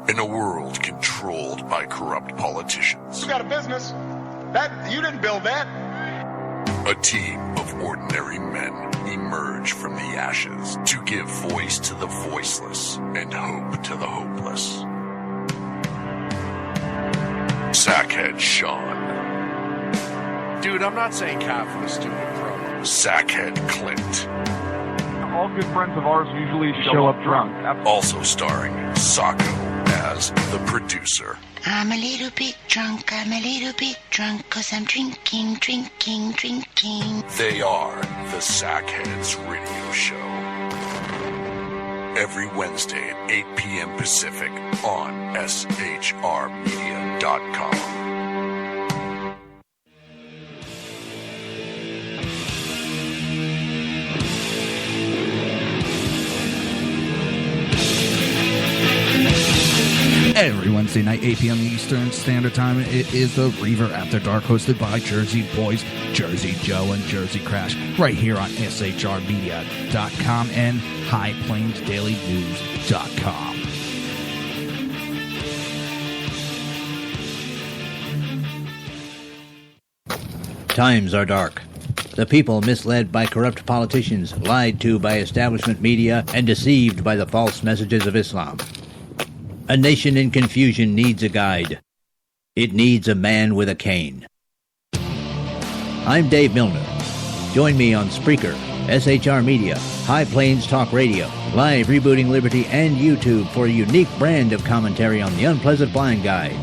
Speaker 9: In a world controlled by corrupt politicians,
Speaker 14: You got a business. That you didn't build that.
Speaker 9: a team of ordinary men emerge from the ashes to give voice to the voiceless and hope to the hopeless. Sackhead Sean.
Speaker 11: Dude, I'm not saying cop for the stupid promo.
Speaker 9: Sackhead Clint.
Speaker 6: All good friends of ours usually show up drunk.
Speaker 9: Also starring Sacco as the producer.
Speaker 12: I'm a little bit drunk, 'cause I'm drinking.
Speaker 9: They are the Sackheads Radio Show. Every Wednesday at 8 p.m. Pacific on shrmedia.com.
Speaker 3: Every Wednesday night, 8 p.m. Eastern Standard Time, it is the Reaver After Dark, hosted by Jersey Boys, Jersey Joe, and Jersey Crash, right here on shrmedia.com and highplainsdailynews.com.
Speaker 13: Times are dark. The people misled by corrupt politicians, lied to by establishment media, and deceived by the false messages of Islam. A nation in confusion needs a guide. It needs a man with a cane. I'm Dave Milner. Join me on Spreaker, SHR Media, High Plains Talk Radio, Live Rebooting Liberty, and YouTube for a unique brand of commentary on the unpleasant blind guide.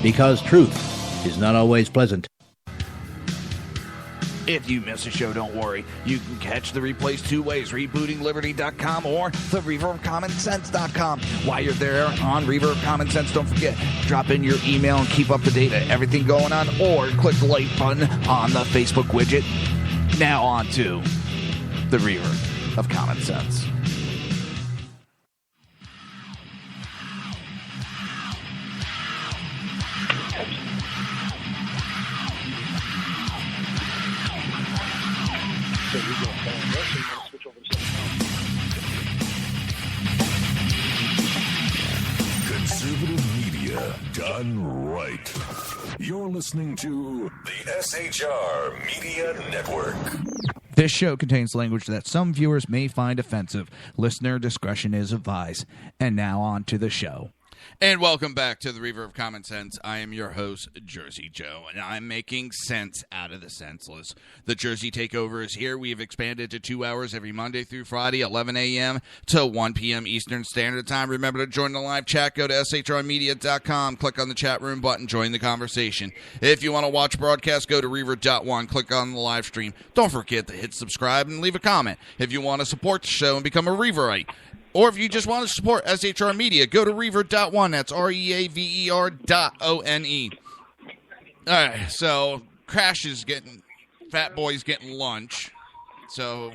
Speaker 13: Because truth is not always pleasant.
Speaker 3: If you miss a show, don't worry. You can catch the replays two ways, rebootingliberty.com or the Reaver of Common Sense.com. While you're there on Reaver of Common Sense, don't forget, drop in your email and keep up to date on everything going on, or click the like button on the Facebook widget. Now on to the Reaver of Common Sense.
Speaker 9: Conservative media done right. You're listening to the SHR Media Network.
Speaker 3: This show contains language that some viewers may find offensive. Listener discretion is advised. And now on to the show.
Speaker 7: And welcome back to the Reaver of Common Sense. I am your host, Jersey Joe, and I'm making sense out of the senseless. The Jersey Takeover is here. We have expanded to 2 hours every Monday through Friday, 11 a.m. to 1 p.m. Eastern Standard Time. Remember to join the live chat. Go to shrmedia.com, click on the chat room button, join the conversation. If you want to watch broadcast, go to Reaver.one, click on the live stream. Don't forget to hit subscribe and leave a comment. If you want to support the show and become a Reaverite, or if you just want to support SHR Media, go to Reaver.one. That's REAVER.ONE. All right, so Crash is Fat Boy's getting lunch. So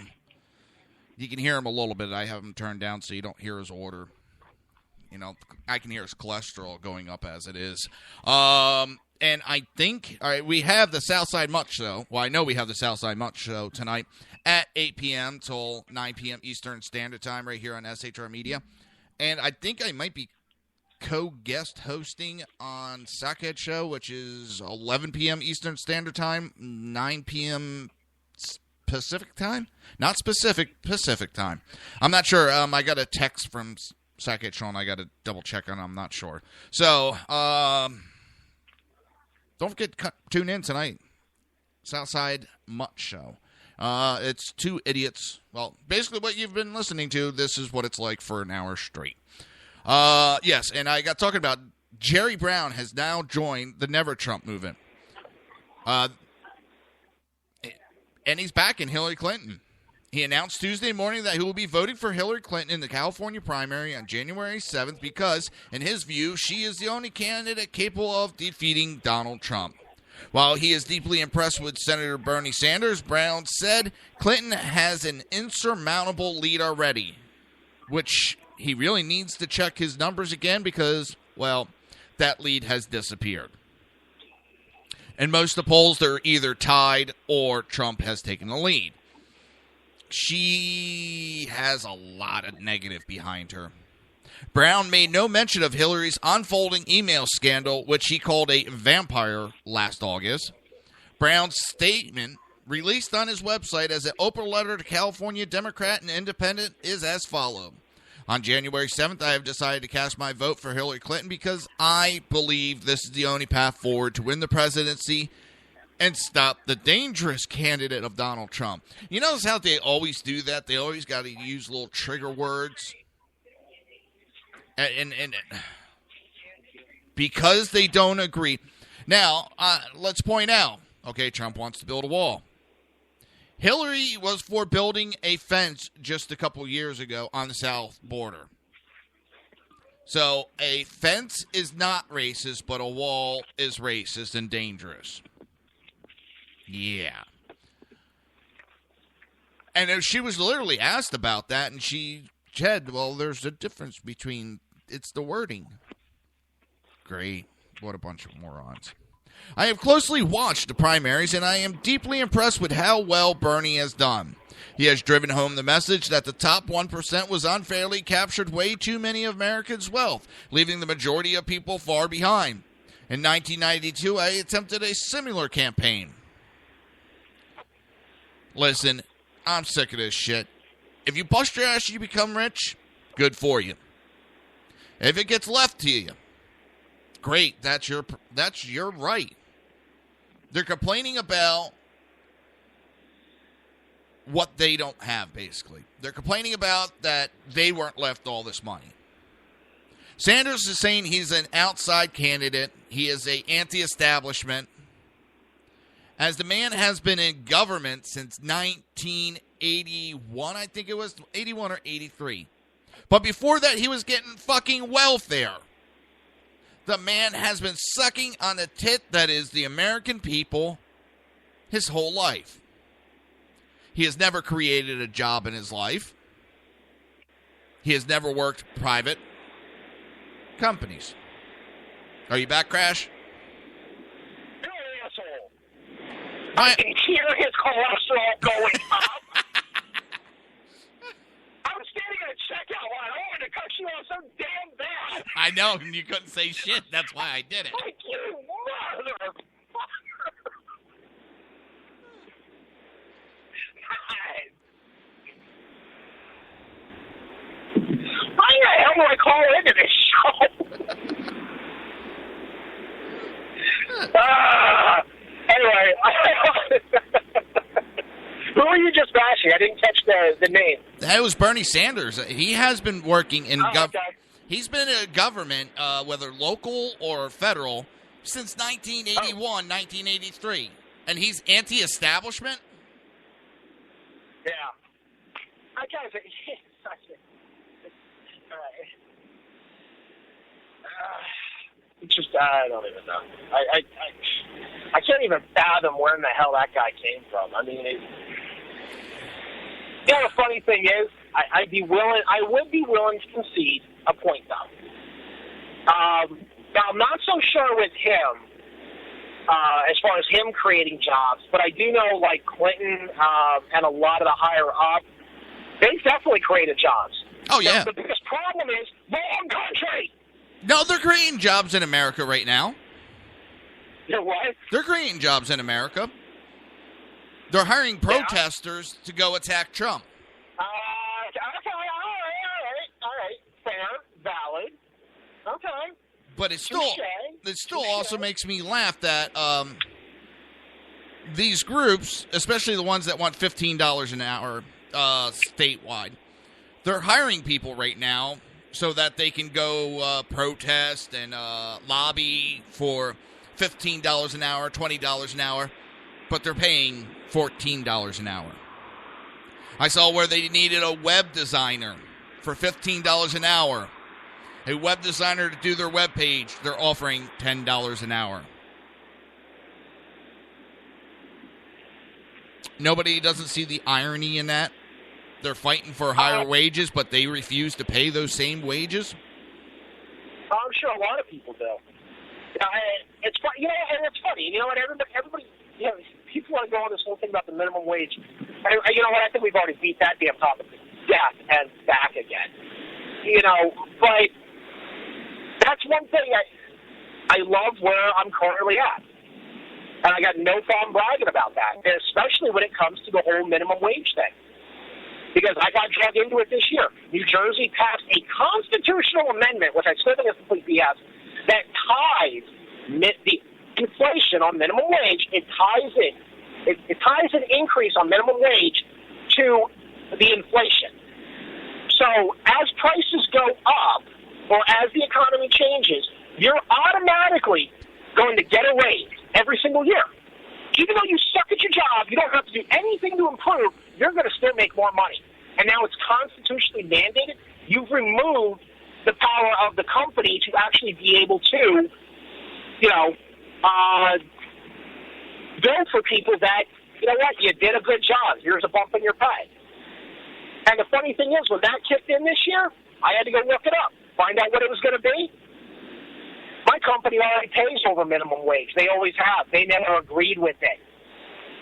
Speaker 7: you can hear him a little bit. I have him turned down so you don't hear his order. You know, I can hear his cholesterol going up as it is. And I think, all right, we have the Southside Mutt Show. Well, I know we have the Southside Mutt Show tonight at 8 p.m. till 9 p.m. Eastern Standard Time right here on SHR Media. And I think I might be co-guest hosting on Sackhead Show, which is 11 p.m. Eastern Standard Time, 9 p.m. Pacific Time? Not specific, Pacific Time. I'm not sure. I got a text from Sackhead Show, and I got to double-check on it. I'm not sure. So, don't forget to tune in tonight. Southside Mutt Show. It's two idiots. Well, basically what you've been listening to, this is what it's like for an hour straight. Yes, and I got talking about Jerry Brown has now joined the Never Trump movement. And he's backing Hillary Clinton. He announced Tuesday morning that he will be voting for Hillary Clinton in the California primary on January 7th because, in his view, she is the only candidate capable of defeating Donald Trump. While he is deeply impressed with Senator Bernie Sanders, Brown said Clinton has an insurmountable lead already, which he really needs to check his numbers again because, well, that lead has disappeared. In most of the polls, they're either tied or Trump has taken the lead. She has a lot of negative behind her. Brown made no mention of Hillary's unfolding email scandal, which he called a vampire last August. Brown's statement, released on his website as an open letter to California Democrat and Independent, is as follows. On January 7th, I have decided to cast my vote for Hillary Clinton because I believe this is the only path forward to win the presidency and stop the dangerous candidate of Donald Trump. You notice how they always do that? They always got to use little trigger words. And because they don't agree. Now, let's point out, okay, Trump wants to build a wall. Hillary was for building a fence just a couple years ago on the south border. So a fence is not racist, but a wall is racist and dangerous. Yeah. And she was literally asked about that, and she said, well, there's a difference between, it's the wording. Great. What a bunch of morons. I have closely watched the primaries, and I am deeply impressed with how well Bernie has done. He has driven home the message that the top 1% was unfairly captured way too many of Americans' wealth, leaving the majority of people far behind. In 1992, I attempted a similar campaign. Listen, I'm sick of this shit. If you bust your ass, you become rich, good for you. If it gets left to you, great, that's your right. They're complaining about what they don't have, basically. They're complaining about that they weren't left all this money. Sanders is saying he's an outside candidate. He is an anti-establishment. As the man has been in government since 1981, I think it was 81 or 83. But before that, he was getting fucking welfare. The man has been sucking on the tit that is the American people his whole life. He has never created a job in his life. He has never worked private companies. Are you back, Crash?
Speaker 8: You're an asshole. I can hear his cholesterol going up. I was standing in a checkout line. I wanted to cut you off so damn bad.
Speaker 7: I know, and you couldn't say shit. That's why I did it.
Speaker 8: Like you, motherfucker. Why the hell do I call into this show? Anyway, who were you just bashing? I didn't catch the name.
Speaker 7: That was Bernie Sanders. He has been working in
Speaker 8: okay.
Speaker 7: He's been in government, whether local or federal, since 1981, 1983. And he's anti-establishment?
Speaker 8: Yeah. I can't say. It's just, I don't even know. I can't even fathom where in the hell that guy came from. I mean, you know, the funny thing is, I would be willing to concede a point, though. Now, I'm not so sure with him, as far as him creating jobs, but I do know, like, Clinton and a lot of the higher up, they definitely created jobs.
Speaker 7: Oh, yeah.
Speaker 8: The biggest problem is, wrong country!
Speaker 7: No, they're creating jobs in America right now.
Speaker 8: They're what?
Speaker 7: They're creating jobs in America. They're hiring protesters to go attack Trump.
Speaker 8: Okay, all right. Fair, valid. Okay.
Speaker 7: But it still also makes me laugh that these groups, especially the ones that want $15 an hour statewide, they're hiring people right now so that they can go protest and lobby for $15 an hour, $20 an hour, but they're paying $14 an hour. I saw where they needed a web designer for $15 an hour. A web designer to do their web page, they're offering $10 an hour. Nobody doesn't see the irony in that. They're fighting for higher wages, but they refuse to pay those same wages?
Speaker 8: I'm sure a lot of people do. It's funny, you know, and it's funny. You know what? Everybody, you know, people want to go on this whole thing about the minimum wage. You know what? I think we've already beat that damn topic to death and back again. You know, but that's one thing I love where I'm currently at. And I got no problem bragging about that, especially when it comes to the whole minimum wage thing. Because I got dragged into it this year. New Jersey passed a constitutional amendment, which I still think is complete BS, that ties the inflation on minimum wage. It ties an increase on minimum wage to the inflation. So as prices go up, or as the economy changes, you're automatically going to get a raise every single year. Even though you suck at your job, you don't have to do anything to improve, you're going to still make more money. And now it's constitutionally mandated. You've removed the power of the company to actually be able to, you know, bill for people that, you know what, you did a good job. Here's a bump in your pay. And the funny thing is, when that kicked in this year, I had to go look it up, find out what it was going to be. My company already pays over minimum wage. They always have. They never agreed with it.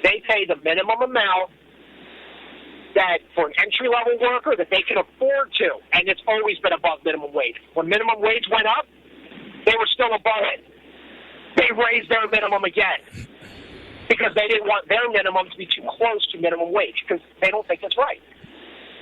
Speaker 8: They pay the minimum amount that for an entry-level worker that they can afford to, and it's always been above minimum wage. When minimum wage went up, they were still above it. They raised their minimum again because they didn't want their minimum to be too close to minimum wage because they don't think it's right.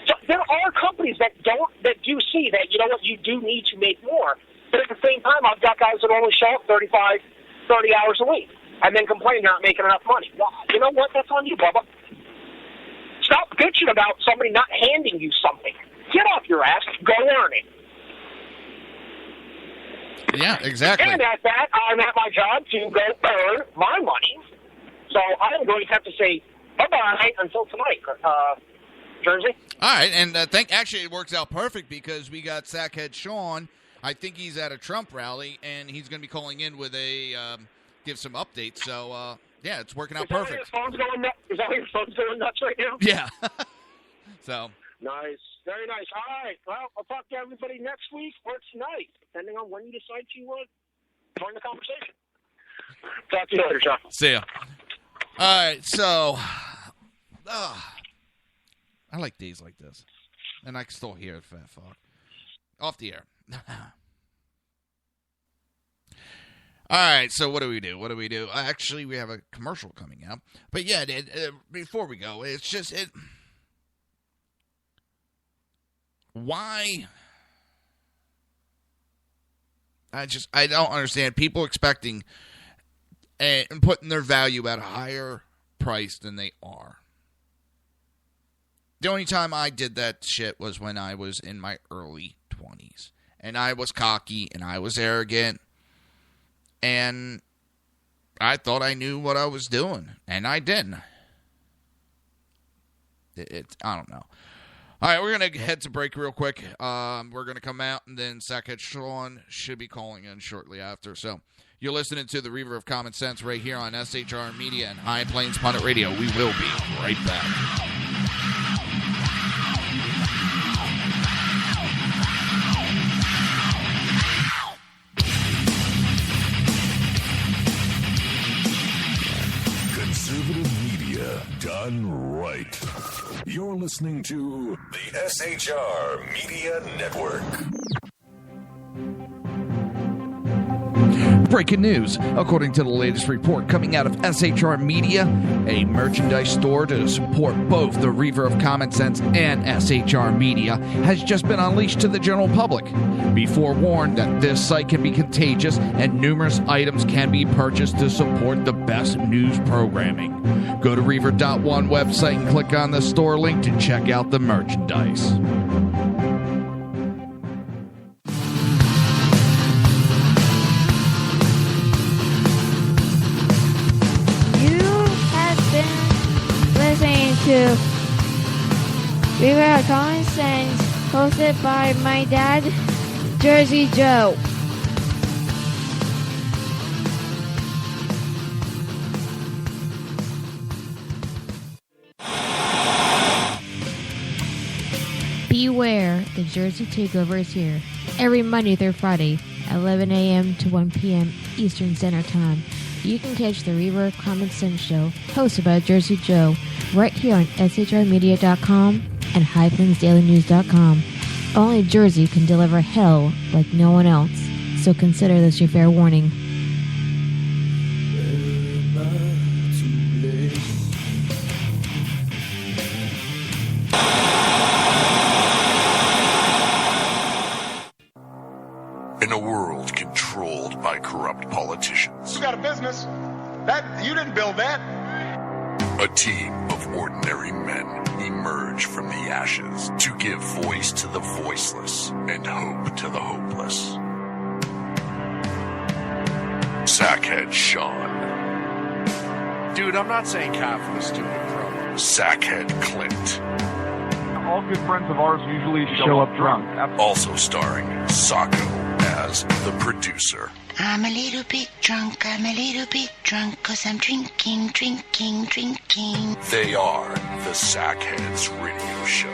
Speaker 8: So there are companies that do see that, you know what, you do need to make more. But at the same time, I've got guys that only show up 30 hours a week and then complain they're not making enough money. Well, you know what? That's on you, Bubba. stop bitching about somebody not handing you something. Get off your ass. Go earn it.
Speaker 7: Yeah, exactly.
Speaker 8: And at that, I'm at my job to go earn my money. So I'm going to have to say bye-bye until tonight, Jersey.
Speaker 7: All right, and actually it works out perfect because we got Sackhead Sean. I think he's at a Trump rally, and he's going to be calling in with give some updates. So, yeah, it's working out perfect.
Speaker 8: Is that why your phone's going nuts right now?
Speaker 7: Yeah. So.
Speaker 8: Nice. Very nice. All right. Well, I'll talk to everybody next week or tonight, depending on when you decide to join the conversation. Talk to you later, Sean.
Speaker 7: See ya. All right, so I like days like this, and I can still hear it, fat fuck. Off the air. All right, so what do we do? Actually, we have a commercial coming out. But yeah, before we go, it's just why? I don't understand people expecting and putting their value at a higher price than they are. The only time I did that shit was when I was in my early 20s. And I was cocky and I was arrogant. And I thought I knew what I was doing. And I didn't. I don't know. All right, we're going to head to break real quick. We're going to come out, and then Sackhead Sean should be calling in shortly after. So you're listening to the Reaver of Common Sense right here on SHR Media and High Plains Pundit Radio. We will be right back.
Speaker 9: Conservative media done right. You're listening to the SHR Media Network.
Speaker 3: Breaking news. According to the latest report coming out of SHR Media, a merchandise store to support both the Reaver of Common Sense and SHR Media has just been unleashed to the general public. Be forewarned that this site can be contagious and numerous items can be purchased to support the best news programming. Go to Reaver.one website and click on the store link to check out the merchandise.
Speaker 10: To Reaver of Common Sense, hosted by my dad, Jersey Joe. Beware, the Jersey Takeover is here. Every Monday through Friday, 11 a.m. to 1 p.m. Eastern Standard Time. You can catch the Reaver of Common Sense show, hosted by Jersey Joe, right here on shrmedia.com and highplainsdailynews.com. Only Jersey can deliver hell like no one else, so consider this your fair warning.
Speaker 9: In a world controlled by corrupt politicians,
Speaker 14: You got a business. You didn't build that.
Speaker 9: a team of ordinary men emerge from the ashes to give voice to the voiceless and hope to the hopeless. Sackhead Sean.
Speaker 11: Dude, I'm not saying cop for the stupid pro.
Speaker 9: Sackhead Clint.
Speaker 6: All good friends of ours usually show up drunk.
Speaker 9: Also starring Sacco as the producer.
Speaker 12: I'm a little bit drunk, 'cause I'm drinking.
Speaker 9: They are the Sackheads Radio Show.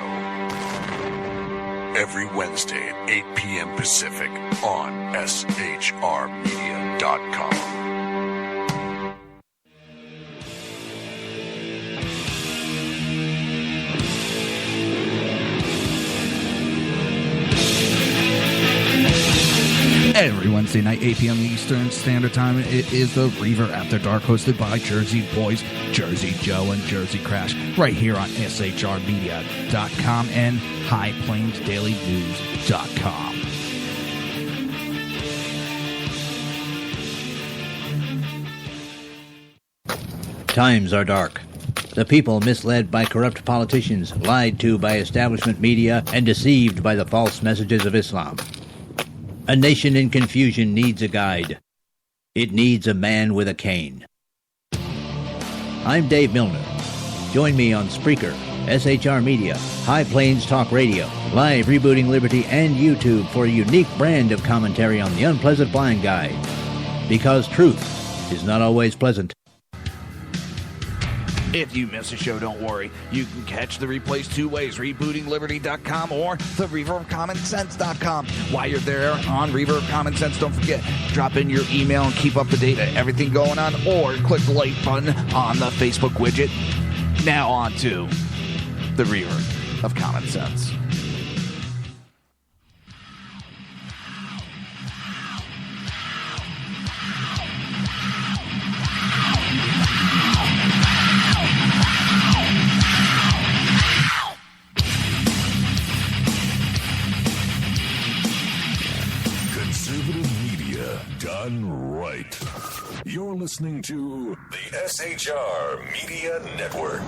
Speaker 9: Every Wednesday at 8 p.m. Pacific on shrmedia.com.
Speaker 3: Every Wednesday night, 8 p.m. Eastern Standard Time, it is the Reaver After Dark, hosted by Jersey Boys, Jersey Joe, and Jersey Crash, right here on shrmedia.com and highplainsdailynews.com.
Speaker 13: Times are dark. The people misled by corrupt politicians, lied to by establishment media, and deceived by the false messages of Islam. A nation in confusion needs a guide. It needs a man with a cane. I'm Dave Milner. Join me on Spreaker, SHR Media, High Plains Talk Radio, Live Rebooting Liberty, and YouTube for a unique brand of commentary on the unpleasant blind guide. Because truth is not always pleasant.
Speaker 3: If you miss a show, don't worry. You can catch the replays two ways, rebootingliberty.com or the Reaver of Common Sense.com. While you're there on Reaver of Common Sense, don't forget, drop in your email and keep up to date on everything going on, or click the like button on the Facebook widget. Now on to the Reaver of Common Sense.
Speaker 9: Done right. You're listening to the SHR Media Network.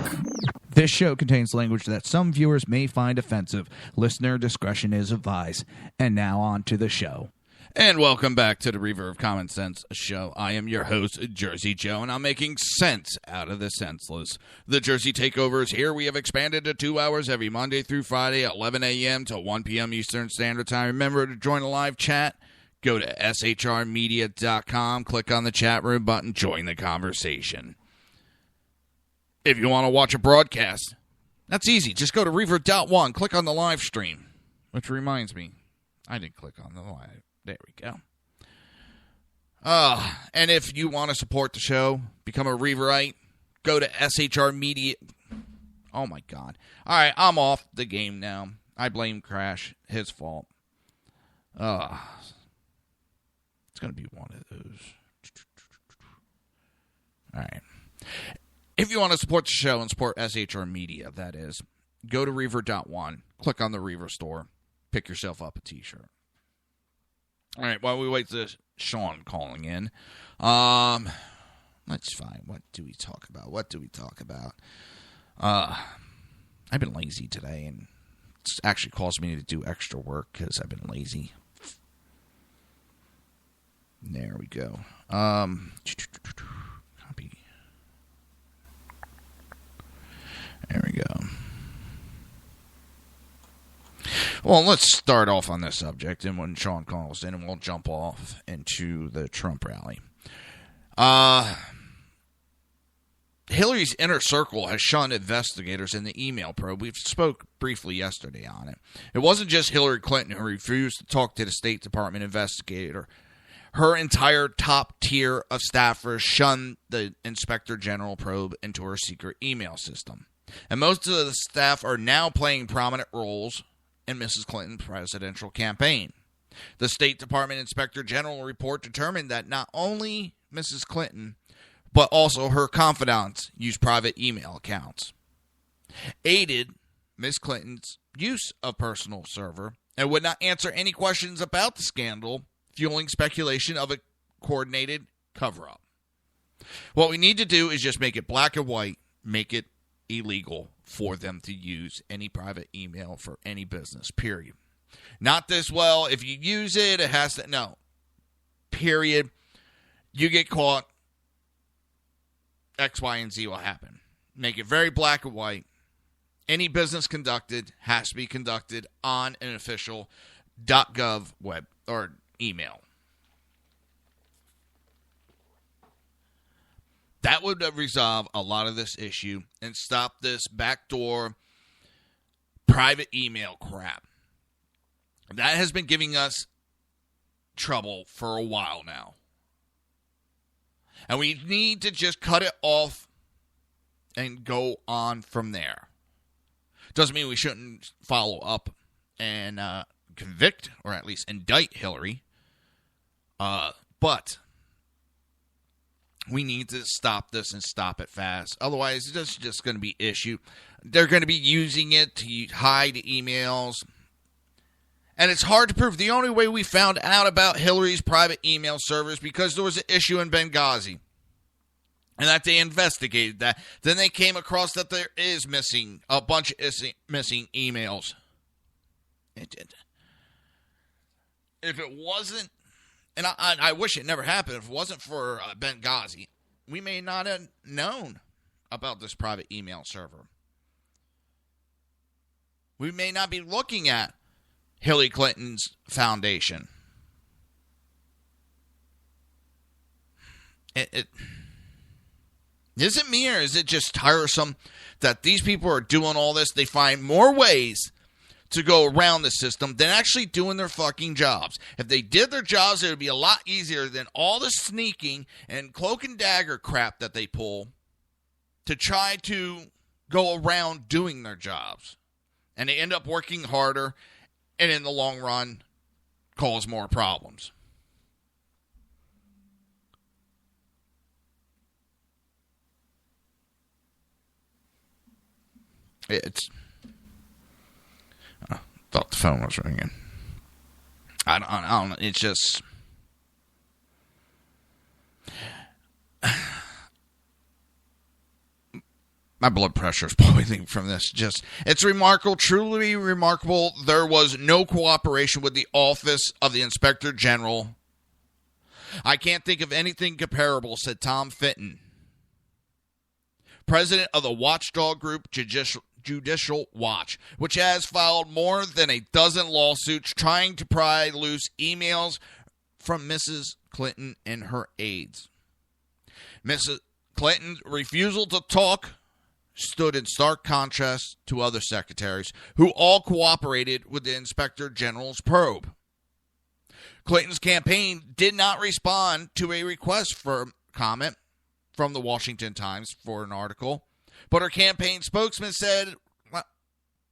Speaker 3: This show contains language that some viewers may find offensive. Listener discretion is advised. And now on to the show.
Speaker 7: And welcome back to the Reaver of Common Sense show. I am your host, Jersey Joe, and I'm making sense out of the senseless. The Jersey Takeover is here. We have expanded to 2 hours every Monday through Friday at 11 a.m. to 1 p.m. Eastern Standard Time. Remember to join the live chat. Go to shrmedia.com, click on the chat room button, join the conversation. If you want to watch a broadcast, that's easy. Just go to Reaver.1, click on the live stream. Which reminds me, I didn't click on the live. There we go. And if you want to support the show, become a Reaverite, go to SHR Media. Oh, my God. All right, I'm off the game now. I blame Crash. His fault. It's going to be one of those. All right. If you want to support the show and support SHR Media, that is, go to Reaver.1, click on the Reaver store, pick yourself up a t-shirt. All right, while we wait for Sean calling in, let's find, what do we talk about? I've been lazy today, and it's actually caused me to do extra work because I've been lazy. There we go. Copy. There we go. Well, let's start off on this subject, and when Sean calls in, and we'll jump off into the Trump rally. Hillary's inner circle has shunned investigators in the email probe. We spoke briefly yesterday on it. It wasn't just Hillary Clinton who refused to talk to the State Department investigator. Her entire top tier of staffers shunned the Inspector General probe into her secret email system. And most of the staff are now playing prominent roles in Mrs. Clinton's presidential campaign. The State Department Inspector General report determined that not only Mrs. Clinton, but also her confidants used private email accounts, aided Ms. Clinton's use of personal server, and would not answer any questions about the scandal, fueling speculation of a coordinated cover-up. What we need to do is just make it black and white, make it illegal for them to use any private email for any business, period. Not this, well, if you use it, it has to, no. Period. You get caught, X, Y, and Z will happen. Make it very black and white. Any business conducted has to be conducted on an official .gov web or email. That would resolve a lot of this issue and stop this backdoor private email crap. That has been giving us trouble for a while now. And we need to just cut it off and go on from there. Doesn't mean we shouldn't follow up and convict or at least indict Hillary. But we need to stop this and stop it fast. Otherwise, it's just going to be issue. They're going to be using it to hide emails. And it's hard to prove. The only way we found out about Hillary's private email servers because there was an issue in Benghazi. and that they investigated that. Then they came across that there is a bunch of missing emails. If it wasn't, and I wish it never happened, if it wasn't for Benghazi, we may not have known about this private email server. We may not be looking at Hillary Clinton's foundation. Is it me, or is it just tiresome that these people are doing all this? They find more ways to go around the system than actually doing their fucking jobs. If they did their jobs, it would be a lot easier than all the sneaking and cloak and dagger crap that they pull to try to go around doing their jobs. And they end up working harder, and in the long run, cause more problems. I thought the phone was ringing. I don't know. It's just... my blood pressure is boiling from this. It's remarkable, truly remarkable. There was no cooperation with the Office of the Inspector General. I can't think of anything comparable, said Tom Fitton, president of the watchdog group Judicial Watch, which has filed more than a dozen lawsuits trying to pry loose emails from Mrs. Clinton and her aides. Mrs. Clinton's refusal to talk stood in stark contrast to other secretaries who all cooperated with the Inspector General's probe. Clinton's campaign did not respond to a request for comment from the Washington Times for an article, but her campaign spokesman said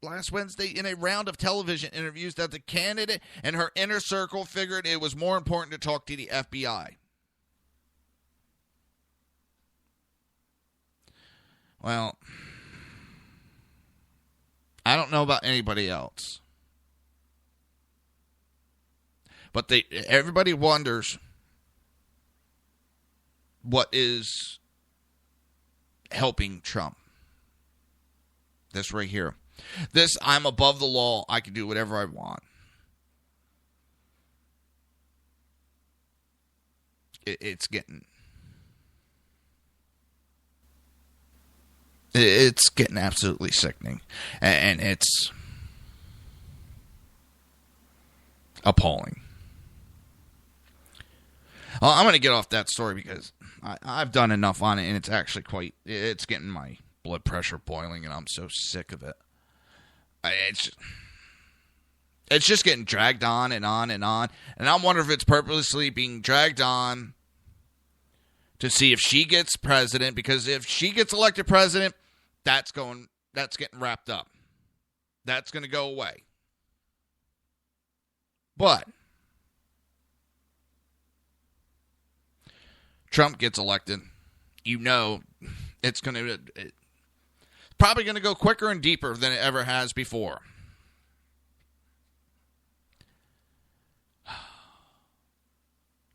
Speaker 7: last Wednesday in a round of television interviews that the candidate and her inner circle figured it was more important to talk to the FBI. Well, I don't know about anybody else, but everybody wonders what is helping Trump. This right here. This, I'm above the law. I can do whatever I want. It's getting absolutely sickening. And it's appalling. I'm going to get off that story because I've done enough on it, and it's actually it's getting my blood pressure boiling, and I'm so sick of it. It's just getting dragged on and on and on. And I'm wondering if it's purposely being dragged on to see if she gets president, because if she gets elected president, that's getting wrapped up. That's going to go away. But Trump gets elected, it's probably going to go quicker and deeper than it ever has before.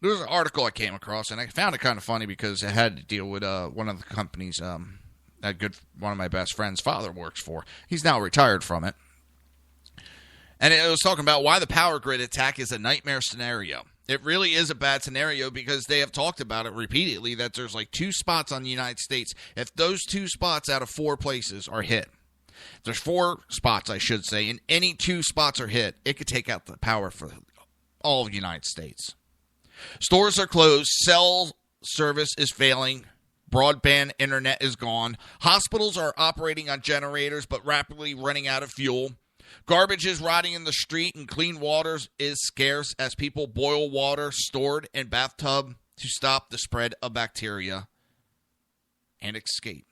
Speaker 7: There was an article I came across, and I found it kind of funny because it had to deal with one of the companies one of my best friend's father works for. He's now retired from it. And it was talking about why the power grid attack is a nightmare scenario. It really is a bad scenario because they have talked about it repeatedly that there's like 2 spots on the United States. If those 2 spots out of 4 places are hit, there's 4 spots, I should say, and any 2 spots are hit, it could take out the power for all of the United States. Stores are closed. Cell service is failing. Broadband internet is gone. Hospitals are operating on generators but rapidly running out of fuel. Garbage is rotting in the street, and clean water is scarce as people boil water stored in bathtub to stop the spread of bacteria and escape.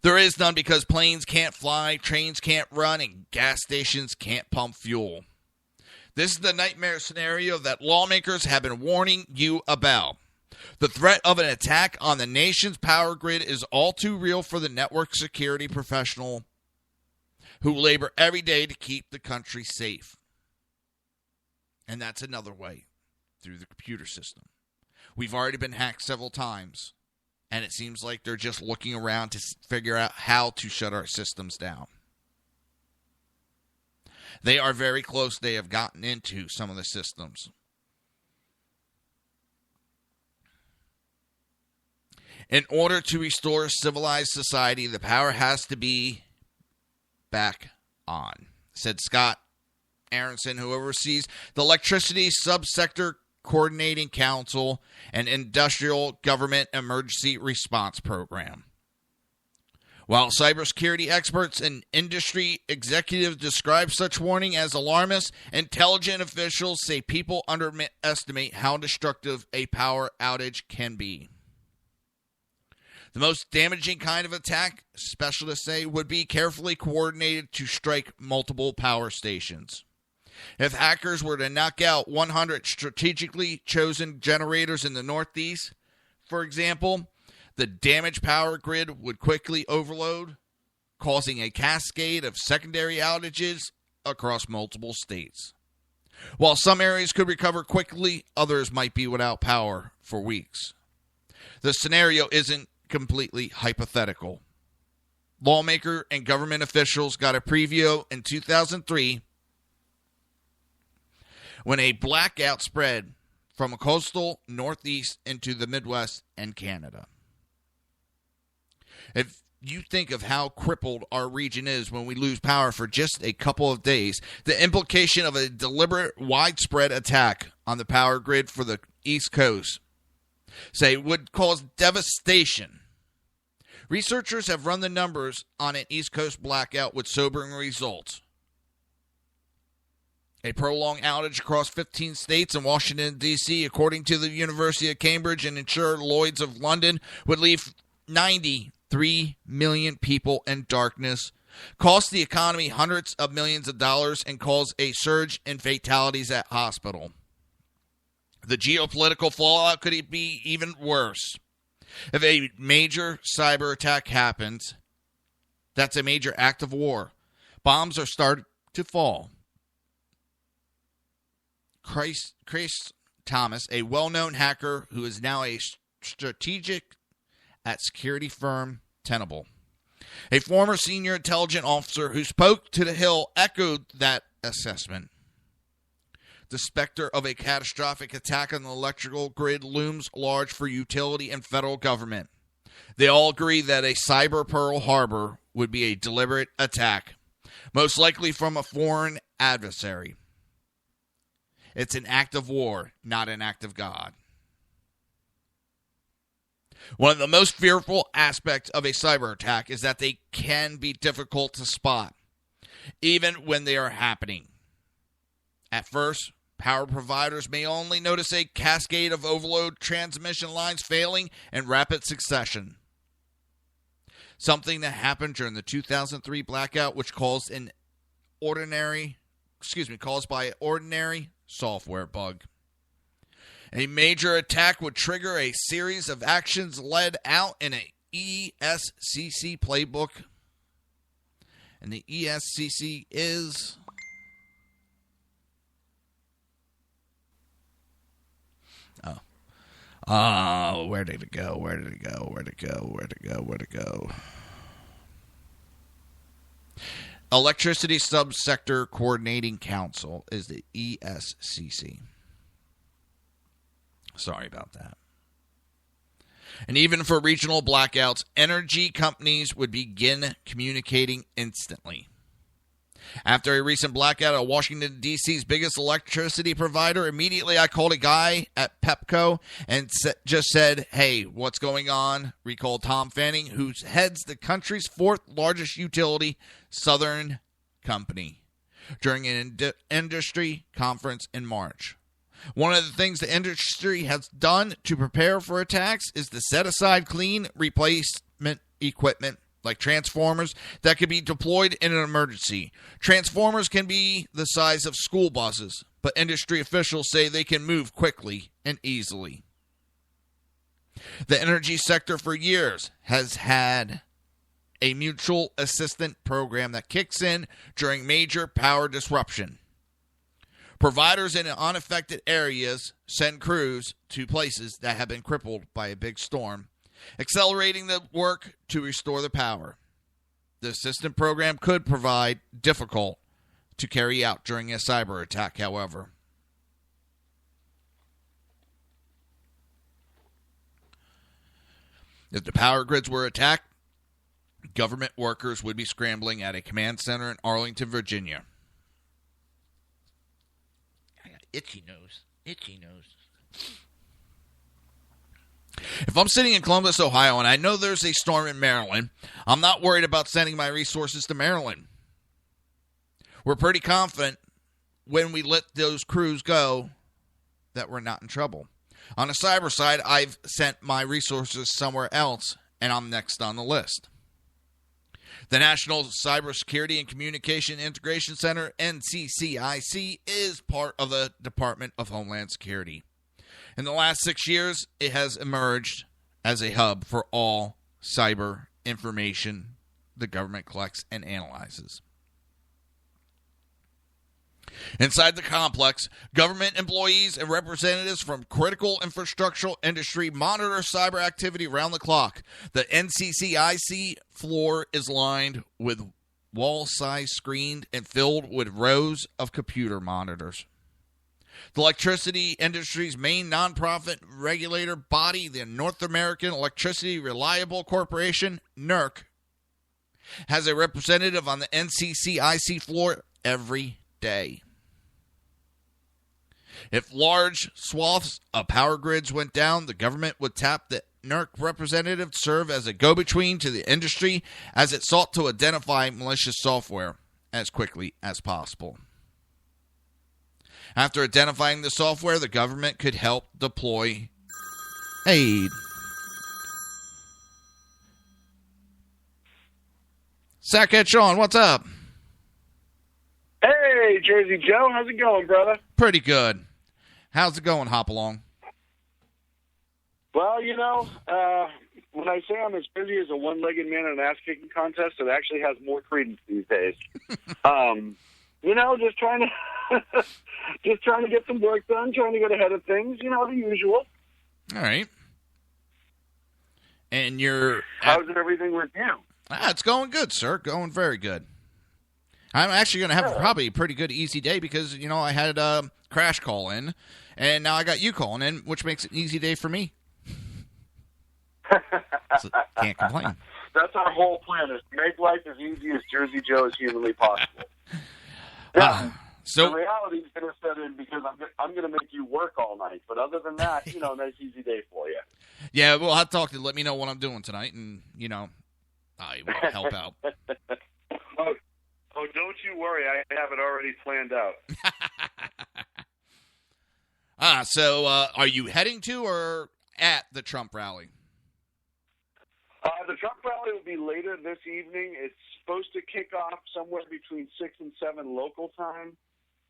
Speaker 7: There is none because planes can't fly, trains can't run, and gas stations can't pump fuel. This is the nightmare scenario that lawmakers have been warning you about. The threat of an attack on the nation's power grid is all too real for the network security professional who labor every day to keep the country safe. And that's another way, through the computer system. We've already been hacked several times And it seems like they're just looking around to figure out how to shut our systems down. They are very close. They have gotten into some of the systems. In order to restore civilized society, the power has to be back on, said Scott Aronson, who oversees the Electricity Subsector Coordinating Council and Industrial Government Emergency Response Program. While cybersecurity experts and industry executives describe such warning as alarmist, intelligent officials say people underestimate how destructive a power outage can be. The most damaging kind of attack, specialists say, would be carefully coordinated to strike multiple power stations. If hackers were to knock out 100 strategically chosen generators in the Northeast, for example, the damaged power grid would quickly overload, causing a cascade of secondary outages across multiple states. While some areas could recover quickly, others might be without power for weeks. The scenario isn't completely hypothetical. Lawmaker and government officials got a preview in 2003 when a blackout spread from a coastal Northeast into the Midwest and Canada. If you think of how crippled our region is when we lose power for just a couple of days, the implication of a deliberate, widespread attack on the power grid for the East Coast, say, would cause devastation. Researchers have run the numbers on an East Coast blackout with sobering results. A prolonged outage across 15 states and Washington, D.C., according to the University of Cambridge and insurer Lloyd's of London, would leave 93 million people in darkness, cost the economy hundreds of millions of dollars, and cause a surge in fatalities at hospital. The geopolitical fallout could be even worse. If a major cyber attack happens, that's a major act of war. Bombs are starting to fall. Chris Thomas, a well-known hacker who is now a strategic at security firm Tenable, a former senior intelligence officer who spoke to The Hill, echoed that assessment. The specter of a catastrophic attack on the electrical grid looms large for utility and federal government. They all agree that a cyber Pearl Harbor would be a deliberate attack, most likely from a foreign adversary. It's an act of war, not an act of God. One of the most fearful aspects of a cyber attack is that they can be difficult to spot, even when they are happening. At first, power providers may only notice a cascade of overload transmission lines failing in rapid succession. Something that happened during the 2003 blackout, which caused by an ordinary software bug. A major attack would trigger a series of actions led out in an ESCC playbook. And the ESCC is... where did it go? Electricity Subsector Coordinating Council is the ESCC. Sorry about that. And even for regional blackouts, energy companies would begin communicating instantly. After a recent blackout at Washington, D.C.'s biggest electricity provider, immediately I called a guy at Pepco and just said, "Hey, what's going on?" Recalled Tom Fanning, who heads the country's fourth largest utility, Southern Company, during an industry conference in March. One of the things the industry has done to prepare for attacks is to set aside clean replacement equipment like transformers that could be deployed in an emergency. Transformers can be the size of school buses, but industry officials say they can move quickly and easily. The energy sector for years has had a mutual assistance program that kicks in during major power disruption. Providers in unaffected areas send crews to places that have been crippled by a big storm accelerating the work to restore the power. The assistance program could provide difficult to carry out during a cyber attack, however. If the power grids were attacked, government workers would be scrambling at a command center in Arlington, Virginia.
Speaker 3: I got itchy nose. Itchy nose.
Speaker 7: If I'm sitting in Columbus, Ohio, and I know there's a storm in Maryland, I'm not worried about sending my resources to Maryland. We're pretty confident when we let those crews go that we're not in trouble. On the cyber side, I've sent my resources somewhere else, and I'm next on the list. The National Cybersecurity and Communication Integration Center, NCCIC, is part of the Department of Homeland Security. In the last 6 years, it has emerged as a hub for all cyber information the government collects and analyzes. Inside the complex, government employees and representatives from critical infrastructural industry monitor cyber activity around the clock. The NCCIC floor is lined with wall-size screened and filled with rows of computer monitors. The electricity industry's main nonprofit regulator body, the North American Electricity Reliable Corporation, NERC, has a representative on the NCCIC floor every day. If large swaths of power grids went down, the government would tap the NERC representative to serve as a go-between to the industry as it sought to identify malicious software as quickly as possible. After identifying the software, the government could help deploy aid. Sackhead Sean, what's up?
Speaker 6: Hey, Jersey Joe. How's it going, brother?
Speaker 7: Pretty good. How's it going, Hopalong?
Speaker 6: Well, when I say I'm as busy as a one-legged man in an ass-kicking contest, it actually has more credence these days. Just trying to get some work done, trying to get ahead of things, the usual.
Speaker 7: All right. And
Speaker 6: how's everything with you?
Speaker 7: It's going good, sir. Going very good. I'm actually going to have probably a pretty good, easy day because, I had a crash call in, and now I got you calling in, which makes it an easy day for me. So, can't complain.
Speaker 6: That's our whole plan, is to make life as easy as Jersey Joe is humanly possible.
Speaker 7: So
Speaker 6: the reality is going to set in because I'm going to make you work all night. But other than that, nice, easy day for you.
Speaker 7: Yeah, well, I'll talk to let me know what I'm doing tonight, and, I will help out.
Speaker 6: Oh, don't you worry. I have it already planned out.
Speaker 7: So are you heading to or at the Trump rally?
Speaker 6: The Trump rally will be later this evening. It's supposed to kick off somewhere between 6 and 7 local time.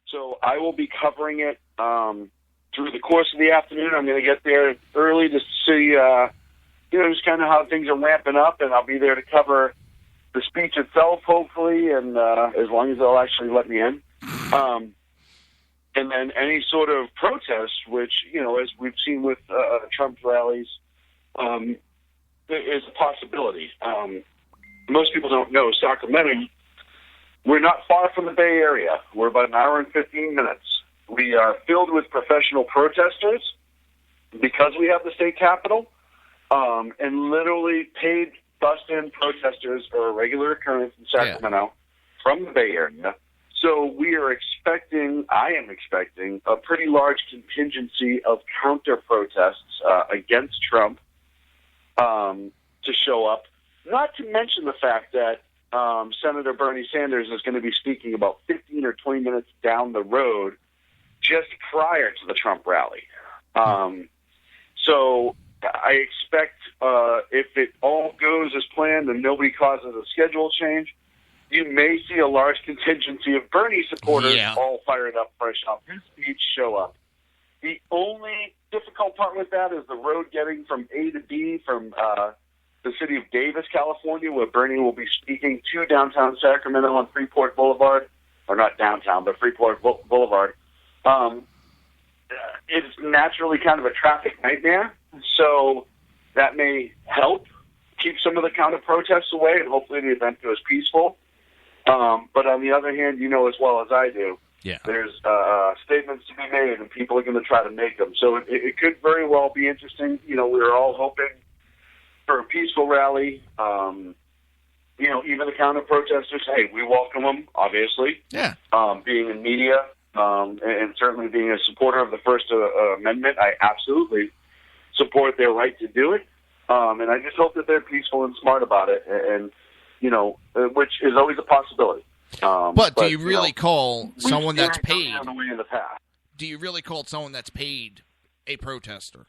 Speaker 6: So I will be covering it through the course of the afternoon. I'm going to get there early to see, just kind of how things are ramping up, and I'll be there to cover the speech itself, hopefully, and as long as they'll actually let me in. And then any sort of protest, which, as we've seen with Trump rallies, is a possibility. Most people don't know Sacramento, we're not far from the Bay Area. We're about an hour and 15 minutes. We are filled with professional protesters because we have the state capitol, and literally paid bust-in protesters are a regular occurrence in Sacramento from the Bay Area. So I am expecting a pretty large contingency of counter-protests against Trump to show up, not to mention the fact that Senator Bernie Sanders is going to be speaking about 15 or 20 minutes down the road just prior to the Trump rally. So I expect if it all goes as planned and nobody causes a schedule change, you may see a large contingency of Bernie supporters all fired up, fresh off his speech, show up. The only difficult part with that is the road getting from A to B from the city of Davis, California, where Bernie will be speaking, to downtown Sacramento on Freeport Boulevard, or not downtown, but Freeport Boulevard. It's naturally kind of a traffic nightmare. So that may help keep some of the counter-protests away, and hopefully the event goes peaceful. But on the other hand, you know as well as I do, there's statements to be made, and people are going to try to make them. So it could very well be interesting. You know, we're all hoping for a peaceful rally. You know, even the counter-protesters, hey, we welcome them, obviously.
Speaker 7: Yeah.
Speaker 6: Being in media and certainly being a supporter of the First Amendment, I absolutely support their right to do it. And I just hope that they're peaceful and smart about it, and you know, which is always a possibility.
Speaker 7: But do you really call someone that's paid?
Speaker 6: In the past.
Speaker 7: Do you really call someone that's paid a protester?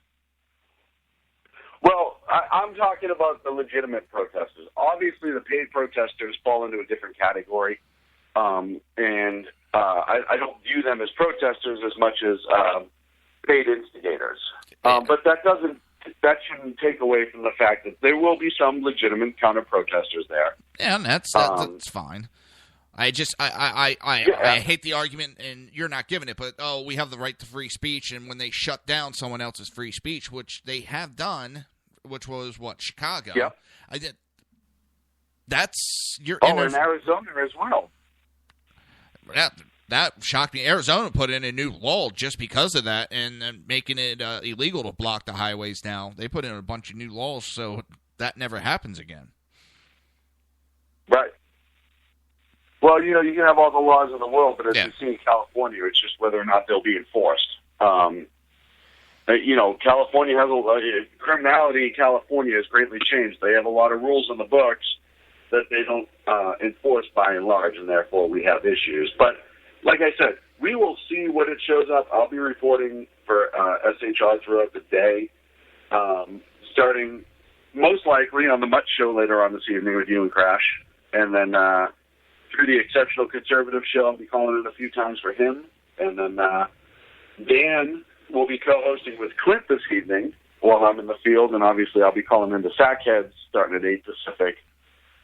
Speaker 6: Well, I'm talking about the legitimate protesters. Obviously, the paid protesters fall into a different category, and I don't view them as protesters as much as paid instigators. But that shouldn't take away from the fact that there will be some legitimate counter-protesters there.
Speaker 7: Yeah, and that's fine. I hate the argument, and you're not giving it, but, we have the right to free speech, and when they shut down someone else's free speech, which they have done, which was, Chicago?
Speaker 6: Yeah.
Speaker 7: That's your...
Speaker 6: in Arizona as well.
Speaker 7: That shocked me. Arizona put in a new law just because of that, and making it illegal to block the highways now. They put in a bunch of new laws, so that never happens again.
Speaker 6: Right. Well, you know, you can have all the laws in the world, but as you see in California, it's just whether or not they'll be enforced. You know, California has criminality in California has greatly changed. They have a lot of rules in the books that they don't enforce by and large, and therefore we have issues. But like I said, we will see when it shows up. I'll be reporting for SHR throughout the day, starting most likely on the Mutt Show later on this evening with you and Crash, and then through the Exceptional Conservative Show. I'll be calling in a few times for him, and then Dan will be co-hosting with Clint this evening while I'm in the field, and obviously I'll be calling into Sackheads starting at 8 Pacific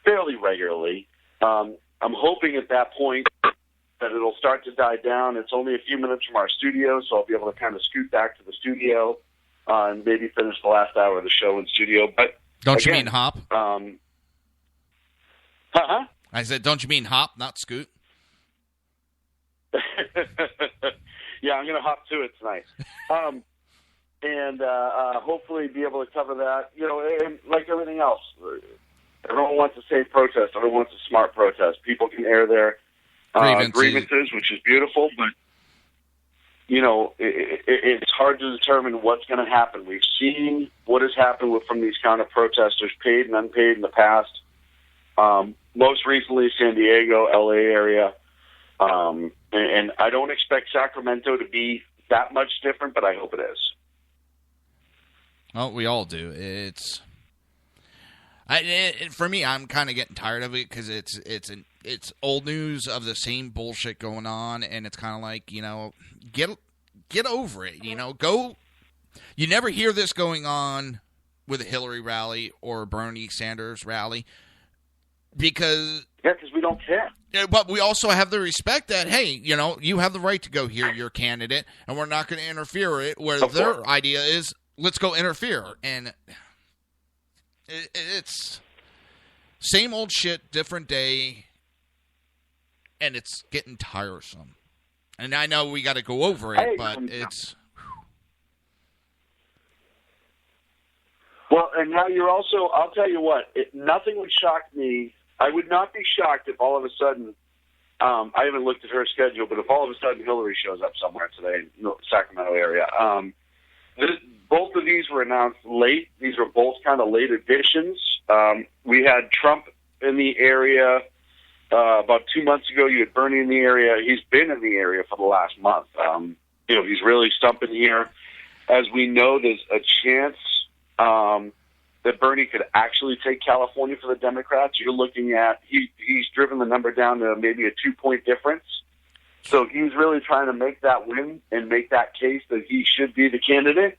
Speaker 6: fairly regularly. I'm hoping at that point that it'll start to die down. It's only a few minutes from our studio, so I'll be able to kind of scoot back to the studio and maybe finish the last hour of the show in studio. But
Speaker 7: don't you mean hop?
Speaker 6: I
Speaker 7: said, don't you mean hop, not scoot?
Speaker 6: Yeah, I'm going to hop to it tonight. And hopefully be able to cover that. You know, and like everything else, everyone wants a safe protest. Everyone wants a smart protest. People can air their grievances, which is beautiful, but, you know, it's hard to determine what's going to happen. We've seen what has happened from these counter-protesters, paid and unpaid in the past. Most recently, San Diego, L.A. area. And I don't expect Sacramento to be that much different, but I hope it is.
Speaker 7: Well, we all do. For me, I'm kind of getting tired of it because it's old news of the same bullshit going on, and it's kind of like, you know, get over it. You know, you never hear this going on with a Hillary rally or a Bernie Sanders rally because
Speaker 6: we don't care.
Speaker 7: But we also have the respect that, hey, you know, you have the right to go hear your candidate, and we're not going to interfere with it, where their idea is, let's go interfere. And it's same old shit, different day, and it's getting tiresome. And I know we got to go over it, but it's...
Speaker 6: Well, and now you're also, I'll tell you what, nothing would shock me. I would not be shocked if all of a sudden, I haven't looked at her schedule, but if all of a sudden Hillary shows up somewhere today in the Sacramento area. Both of these were announced late. These were both kind of late additions. We had Trump in the area about 2 months ago. You had Bernie in the area. He's been in the area for the last month. You know, he's really stumping here. As we know, there's a chance that Bernie could actually take California for the Democrats. You're looking at, he's driven the number down to maybe a 2-point difference. So he's really trying to make that win and make that case that he should be the candidate.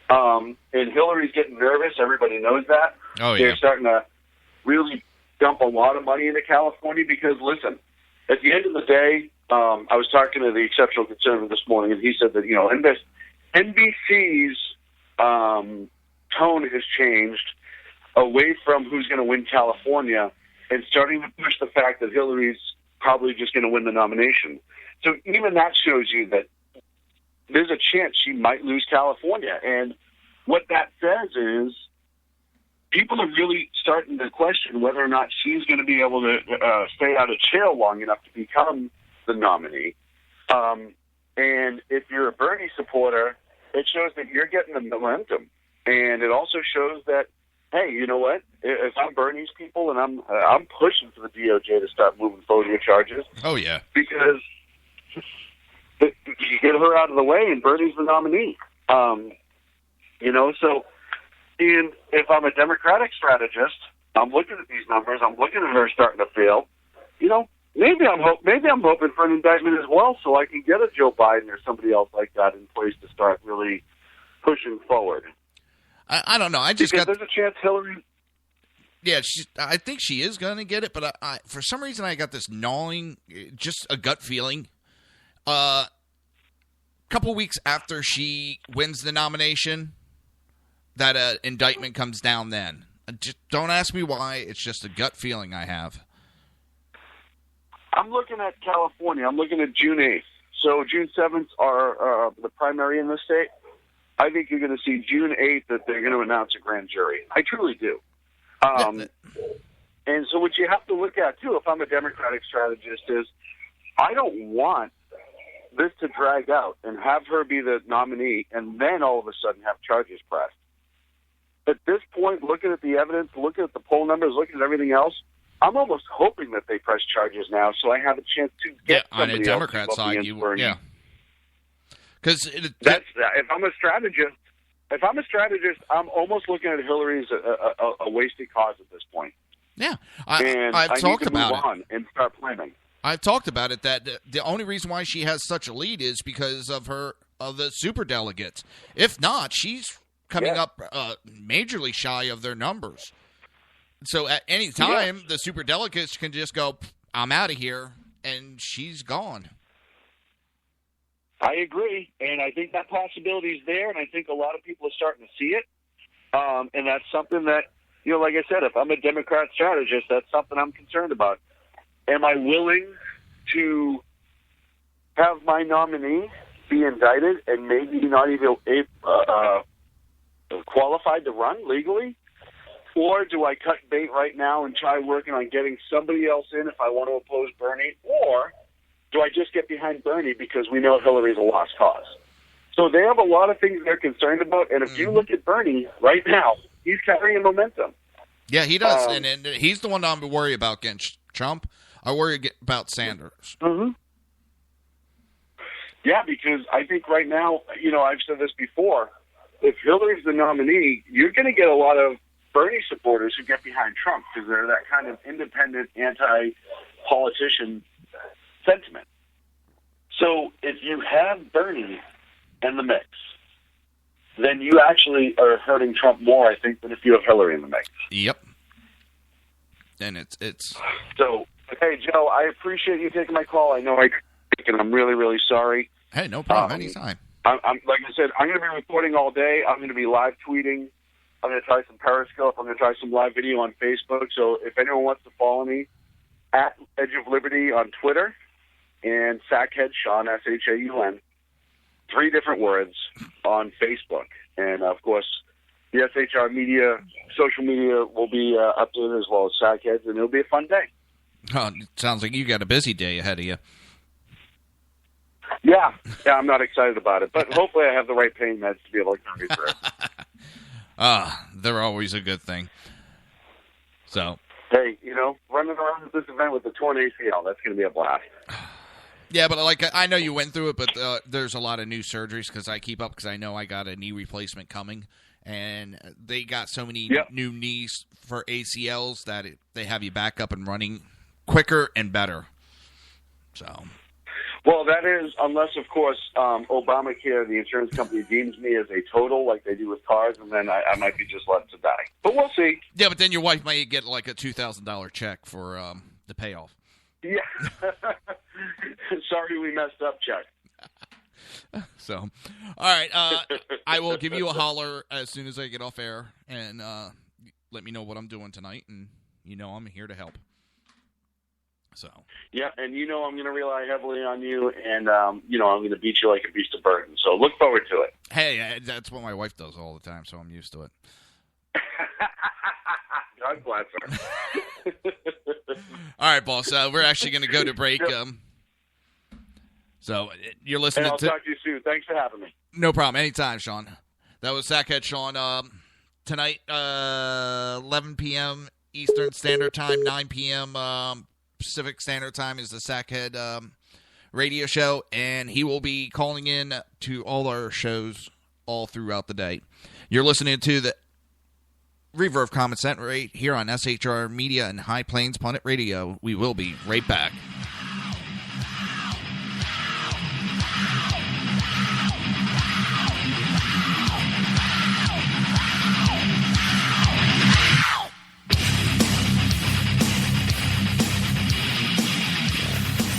Speaker 6: And Hillary's getting nervous. Everybody knows that.
Speaker 7: Oh, yeah.
Speaker 6: They're starting to really dump a lot of money into California because, listen, at the end of the day, I was talking to the Exceptional Conservative this morning, and he said that, you know, NBC's tone has changed away from who's going to win California and starting to push the fact that Hillary's probably just going to win the nomination. So even that shows you that there's a chance she might lose California. And what that says is people are really starting to question whether or not she's going to be able to stay out of jail long enough to become the nominee. And if you're a Bernie supporter, it shows that you're getting the momentum. And it also shows that, hey, you know what? If I'm Bernie's people and I'm pushing for the DOJ to start moving forward with charges.
Speaker 7: Oh, yeah.
Speaker 6: Because you get her out of the way and Bernie's the nominee. You know, so, and if I'm a Democratic strategist, I'm looking at these numbers, I'm looking at her starting to fail, you know, maybe I'm hoping for an indictment as well so I can get a Joe Biden or somebody else like that in place to start really pushing forward.
Speaker 7: I don't know.
Speaker 6: There's a chance Hillary...
Speaker 7: Yeah, I think she is going to get it, but I for some reason I got this gnawing, just a gut feeling. Couple weeks after she wins the nomination, that indictment comes down then. Just don't ask me why. It's just a gut feeling I have.
Speaker 6: I'm looking at California. I'm looking at June 8th. So June 7th are the primary in the state. I think you're going to see June 8th that they're going to announce a grand jury. I truly do. And so what you have to look at, too, if I'm a Democratic strategist, is I don't want this to drag out and have her be the nominee and then all of a sudden have charges pressed. At this point, looking at the evidence, looking at the poll numbers, looking at everything else, I'm almost hoping that they press charges now so I have a chance to get somebody
Speaker 7: on a Democrat side, yeah. Because
Speaker 6: if I'm a strategist, I'm almost looking at Hillary as a wasted cause at this point.
Speaker 7: Yeah,
Speaker 6: I've talked about it. On and start planning.
Speaker 7: I've talked about it that the only reason why she has such a lead is because of the superdelegates. If not, she's coming up majorly shy of their numbers. So at any time, the superdelegates can just go, "I'm out of here," and she's gone.
Speaker 6: I agree, and I think that possibility is there, and I think a lot of people are starting to see it. And that's something that, you know, like I said, if I'm a Democrat strategist, that's something I'm concerned about. Am I willing to have my nominee be indicted and maybe not even qualified to run legally? Or do I cut bait right now and try working on getting somebody else in if I want to oppose Bernie? Or do I just get behind Bernie because we know Hillary's a lost cause? So they have a lot of things they're concerned about. And if you look at Bernie right now, he's carrying momentum.
Speaker 7: Yeah, he does. And he's the one I'm worried about against Trump. I worry about Sanders.
Speaker 6: Mm-hmm. Yeah, because I think right now, you know, I've said this before, if Hillary's the nominee, you're going to get a lot of Bernie supporters who get behind Trump because they're that kind of independent, anti-politician sentiment. So if you have Bernie in the mix, then you actually are hurting Trump more, I think, than if you have Hillary in the mix.
Speaker 7: Yep. And it's...
Speaker 6: So, hey, Joe, I appreciate you taking my call. I know I'm really, really sorry.
Speaker 7: Hey, no problem. Anytime.
Speaker 6: I'm like I said, I'm going to be reporting all day. I'm going to be live tweeting. I'm going to try some Periscope. I'm going to try some live video on Facebook. So if anyone wants to follow me, at Edge of Liberty on Twitter and Sackhead Sean, S-H-A-U-N, 3 different words on Facebook. And, of course, the SHR media, social media will be updated as well as Sackheads, and it'll be a fun day.
Speaker 7: Oh, it sounds like you got a busy day ahead of you.
Speaker 6: Yeah, I'm not excited about it, but hopefully I have the right pain meds to be able to carry through.
Speaker 7: They're always a good thing. So,
Speaker 6: hey, you know, running around at this event with the torn ACL, that's going to be a blast.
Speaker 7: Yeah, but like I know you went through it, but there's a lot of new surgeries because I keep up because I know I got a knee replacement coming, and they got so many new knees for ACLs that they have you back up and running quicker and better. So.
Speaker 6: Well, that is, unless, of course, Obamacare, the insurance company, deems me as a total like they do with cars, and then I might be just left to die. But we'll see.
Speaker 7: Yeah, but then your wife might get like a $2,000 check for the payoff.
Speaker 6: Yeah. Sorry we messed up, check.
Speaker 7: So, all right. I will give you a holler as soon as I get off air, and let me know what I'm doing tonight, and I'm here to help. So.
Speaker 6: Yeah, and I'm going to rely heavily on you, and I'm going to beat you like a beast of burden. So look forward to it.
Speaker 7: Hey, that's what my wife does all the time, so I'm used to it.
Speaker 6: God bless her.
Speaker 7: All right, boss. We're actually going to go to break.
Speaker 6: Yep.
Speaker 7: So you're listening
Speaker 6: and I'll talk to you soon. Thanks for having me.
Speaker 7: No problem. Anytime, Sean. That was Sackhead Sean. Tonight, 11 p.m. Eastern Standard Time, 9 p.m. Pacific Standard Time is the Sackhead radio show, and he will be calling in to all our shows all throughout the day. You're listening to the Reaver of Common Sense right here on SHR Media and High Plains Pundit Radio. We will be right back.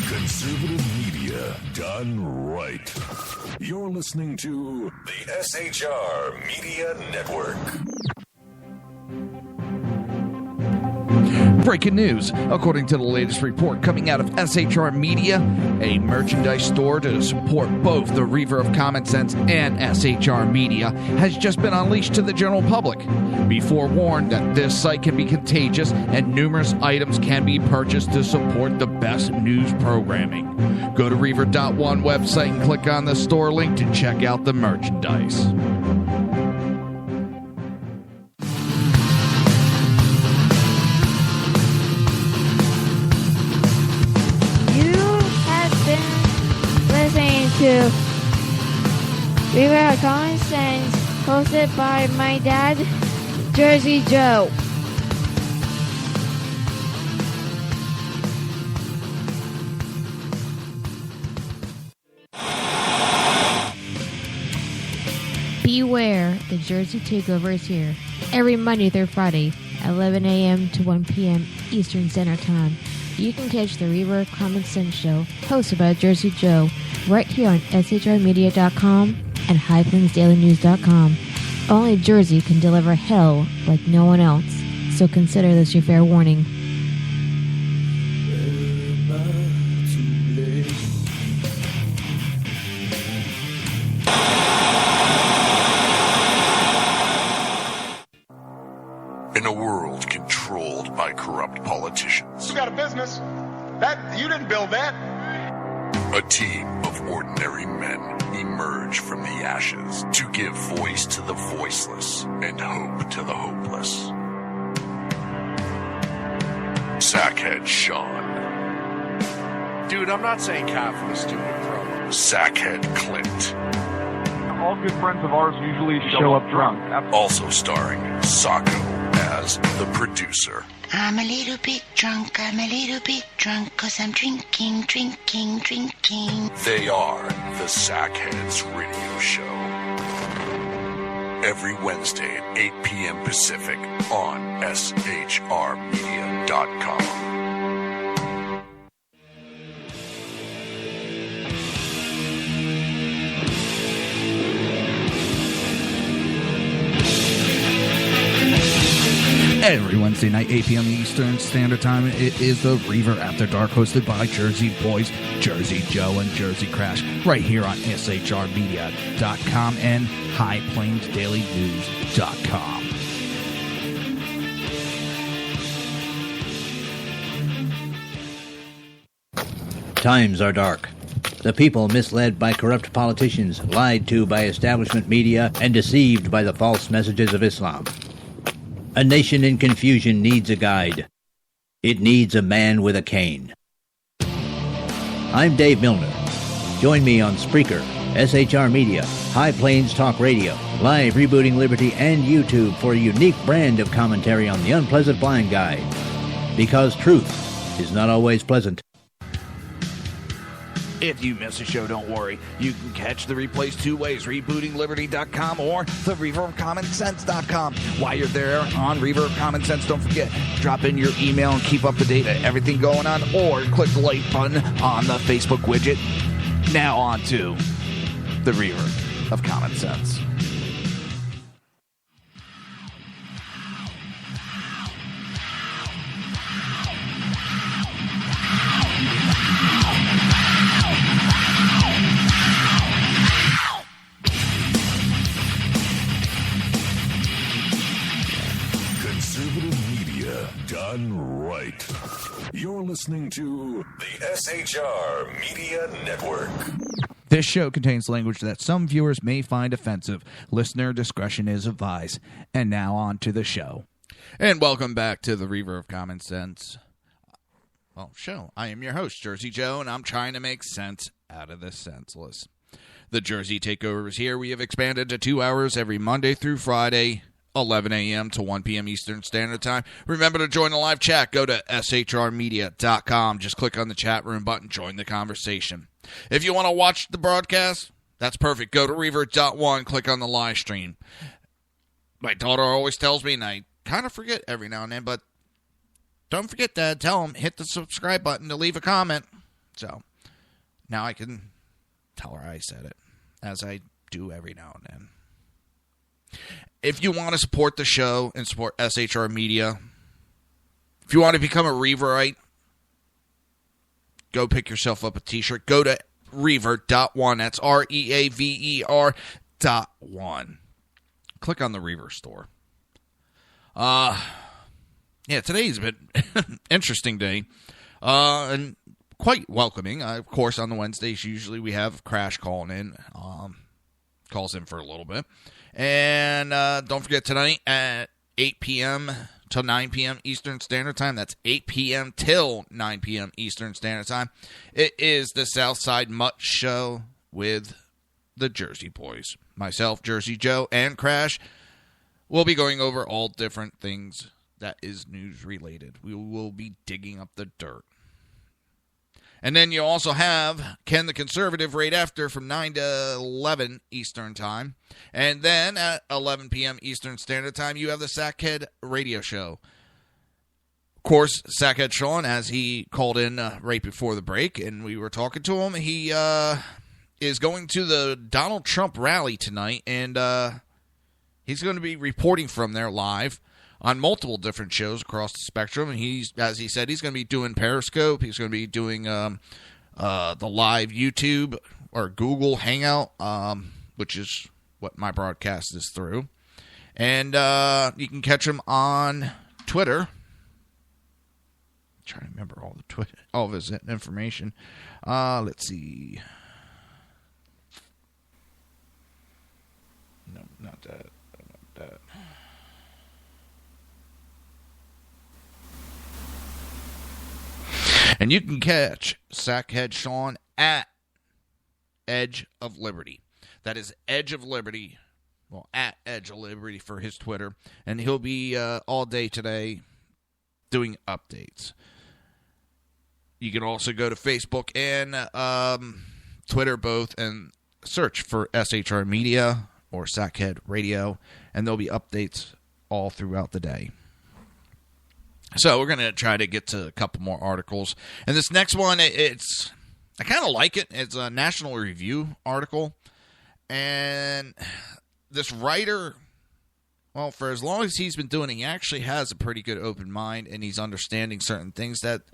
Speaker 9: Conservative media done right. You're listening to the SHR Media Network.
Speaker 3: Breaking news. According to the latest report coming out of SHR Media, a merchandise store to support both the Reaver of Common Sense and SHR Media has just been unleashed to the general public. Be forewarned that this site can be contagious and numerous items can be purchased to support the best news programming. Go to Reaver.one website and click on the store link to check out the merchandise.
Speaker 10: Listening to Reaver of Common Sense, hosted by my dad, Jersey Joe. Beware, the Jersey Takeover is here. Every Monday through Friday, 11 a.m. to 1 p.m. Eastern Standard Time. You can catch the Reaver of Common Sense show, hosted by Jersey Joe, right here on shrmedia.com and highplainsdailynews.com. Only Jersey can deliver hell like no one else, so consider this your fair warning.
Speaker 9: In a world controlled by corrupt politicians,
Speaker 14: You got a business. That you didn't build that.
Speaker 9: a team of ordinary men emerge from the ashes to give voice to the voiceless and hope to the hopeless. Sackhead Sean,
Speaker 11: Dude, I'm not saying cop for the stupid program.
Speaker 9: Sackhead Clint,
Speaker 15: All good friends of ours usually show up drunk.
Speaker 9: also starring Sacco as the producer.
Speaker 12: I'm a little bit drunk, I'm a little bit drunk, 'cause I'm drinking.
Speaker 9: They are the Sackheads Radio Show. Every Wednesday at 8 p.m. Pacific on shrmedia.com.
Speaker 3: Every Wednesday night, 8 p.m. Eastern Standard Time, it is the Reaver After Dark, hosted by Jersey Boys, Jersey Joe, and Jersey Crash, right here on shrmedia.com and highplainsdailynews.com.
Speaker 13: Times are dark. The people misled by corrupt politicians, lied to by establishment media, and deceived by the false messages of Islam. A nation in confusion needs a guide. It needs a man with a cane. I'm Dave Milner. Join me on Spreaker, SHR Media, High Plains Talk Radio, Live Rebooting Liberty, and YouTube for a unique brand of commentary on the unpleasant blind guide. Because truth is not always pleasant.
Speaker 7: If you miss a show, don't worry. You can catch the replays two ways, rebootingliberty.com or the reaverofcommonsense.com. While you're there on Reaver of Common Sense, don't forget, drop in your email and keep up to date on everything going on, or click the like button on the Facebook widget. Now on to the Reaver of Common Sense.
Speaker 9: Conservative media done right. You're listening to the SHR Media Network.
Speaker 3: This show contains language that some viewers may find offensive. Listener discretion is advised. And now on to the show.
Speaker 7: And welcome back to the Reaver of Common Sense show. I am your host, Jersey Joe, and I'm trying to make sense out of the senseless. The Jersey Takeover is here. We have expanded to 2 hours every Monday through Friday, 11 a.m. to 1 p.m. Eastern Standard Time. Remember to join the live chat. Go to shrmedia.com. Just click on the chat room button. Join the conversation. If you want to watch the broadcast, that's perfect. Go to Reaver.1. Click on the live stream. My daughter always tells me, and I kind of forget every now and then, but don't forget, Dad. Tell him, hit the subscribe button to leave a comment. So now I can tell her I said it, as I do every now and then. If you want to support the show and support SHR Media, if you want to become a Reaverite, go pick yourself up a t-shirt. Go to Reaver.1. That's REAVER.1. Click on the Reaver store. Today's been an interesting day. And quite welcoming. Of course, on the Wednesdays, usually we have Crash calling in. Calls in for a little bit. And don't forget, tonight at 8 p.m. till 9 p.m. Eastern Standard Time. That's 8 p.m. till 9 p.m. Eastern Standard Time. It is the Southside Mutt Show with the Jersey Boys. Myself, Jersey Joe, and Crash will be going over all different things that is news related. We will be digging up the dirt. And then you also have Ken the Conservative right after from 9 to 11 Eastern Time. And then at 11 p.m. Eastern Standard Time, you have the Sackhead Radio Show. Of course, Sackhead Sean, as he called in right before the break, and we were talking to him, he is going to the Donald Trump rally tonight, and he's going to be reporting from there live on multiple different shows across the spectrum. And he's, as he said, he's going to be doing Periscope. He's going to be doing the live YouTube or Google Hangout, which is what my broadcast is through. And you can catch him on Twitter. I'm trying to remember all of his information. Let's see. No, not that. Not that. And you can catch Sackhead Sean at Edge of Liberty. That is Edge of Liberty. Well, at Edge of Liberty for his Twitter. And he'll be all day today doing updates. You can also go to Facebook and Twitter both and search for SHR Media or Sackhead Radio. And there'll be updates all throughout the day. So we're going to try to get to a couple more articles. And this next one, I kind of like it. It's a National Review article. And this writer, well, for as long as he's been doing it, he actually has a pretty good open mind. And he's understanding certain things that,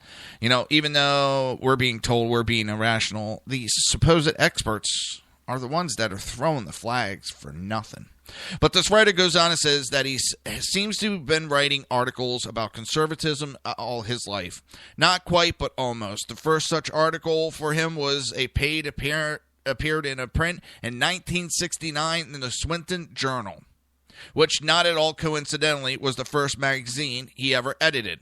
Speaker 7: even though we're being told we're being irrational, these supposed experts are the ones that are throwing the flags for nothing. But this writer goes on and says that he seems to have been writing articles about conservatism all his life. Not quite, but almost. The first such article for him was a paid appeared in a print in 1969 in the Swinton Journal, which not at all coincidentally was the first magazine he ever edited.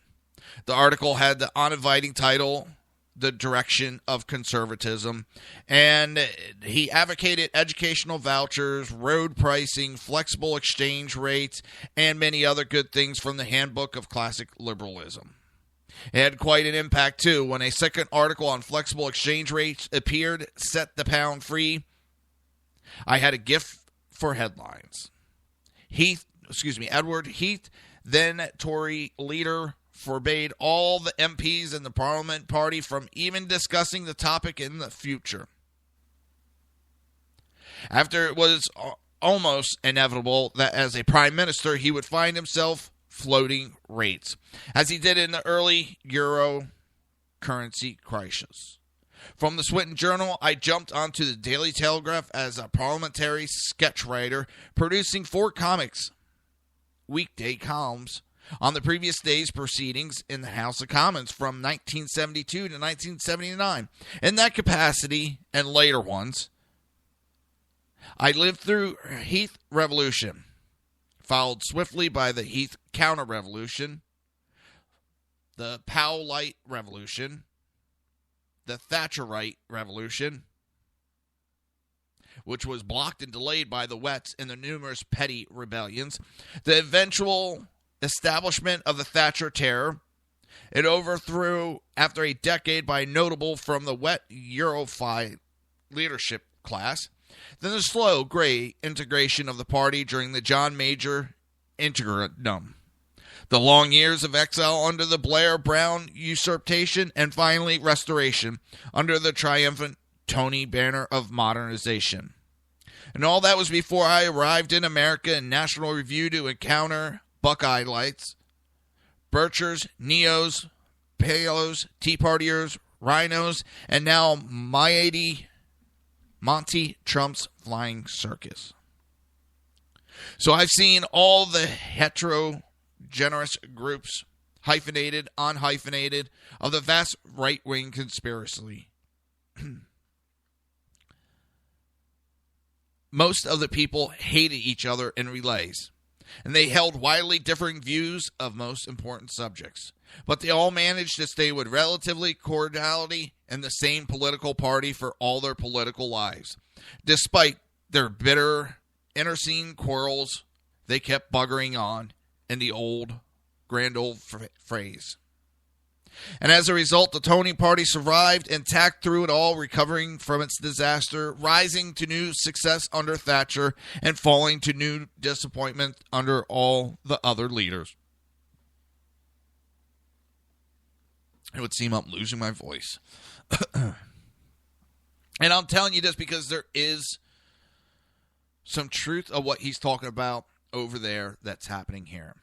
Speaker 7: The article had the uninviting title, The Direction of Conservatism, and he advocated educational vouchers, road pricing, flexible exchange rates, and many other good things from the Handbook of Classic Liberalism. It had quite an impact, too, when a second article on flexible exchange rates appeared, Set the Pound Free. I had a gift for headlines. Edward Heath, then Tory leader, forbade all the MPs in the Parliament Party from even discussing the topic in the future. after it was almost inevitable that as a prime minister he would find himself floating rates, as he did in the early euro currency crisis. From the Swinton Journal, I jumped onto the Daily Telegraph as a parliamentary sketch writer, producing 4 comics weekday columns on the previous day's proceedings in the House of Commons from 1972 to 1979. In that capacity, and later ones, I lived through Heath Revolution, followed swiftly by the Heath Counter-Revolution, the Powellite Revolution, the Thatcherite Revolution, which was blocked and delayed by the Wets and the numerous petty rebellions, the eventual establishment of the Thatcher Terror. It overthrew after a decade by notable from the Wet Europhile leadership class, then the slow, gray integration of the party during the John Major interim, the long years of exile under the Blair-Brown usurpation, and finally restoration under the triumphant Tony banner of modernization. And all that was before I arrived in America in National Review to encounter Buckeye Lights, Birchers, Neos, Palos, Tea Partiers, Rhinos, and now Monty Trump's Flying Circus. So I've seen all the heterogeneous groups, hyphenated, unhyphenated, of the vast right-wing conspiracy. Most of the people hated each other in relays, and they held widely differing views of most important subjects. But they all managed to stay with relatively cordiality in the same political party for all their political lives. Despite their bitter inter-scene quarrels, they kept buggering on, in the grand old phrase. And as a result, the Tony party survived intact through it all, recovering from its disaster, rising to new success under Thatcher, and falling to new disappointment under all the other leaders. It would seem I'm losing my voice. And I'm telling you this because there is some truth of what he's talking about over there that's happening here.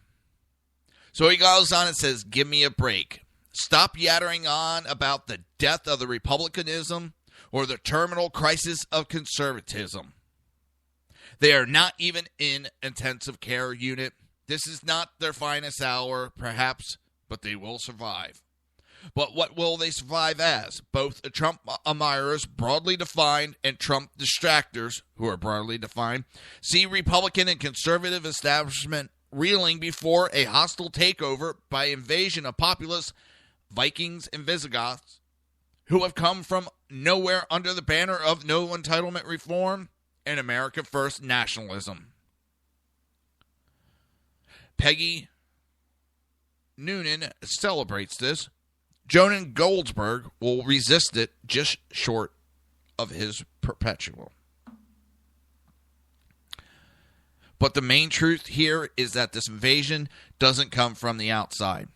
Speaker 7: So he goes on and says, give me a break. Stop yattering on about the death of the republicanism or the terminal crisis of conservatism. They are not even in intensive care unit. This is not their finest hour, perhaps, but they will survive. But what will they survive as? Both Trump admirers, broadly defined, and Trump distractors, who are broadly defined, see Republican and conservative establishment reeling before a hostile takeover by invasion of populist Vikings and Visigoths who have come from nowhere under the banner of no entitlement reform and America First nationalism. Peggy Noonan celebrates this. Jonan Goldsberg will resist it just short of his perpetual. But the main truth here is that this invasion doesn't come from the outside.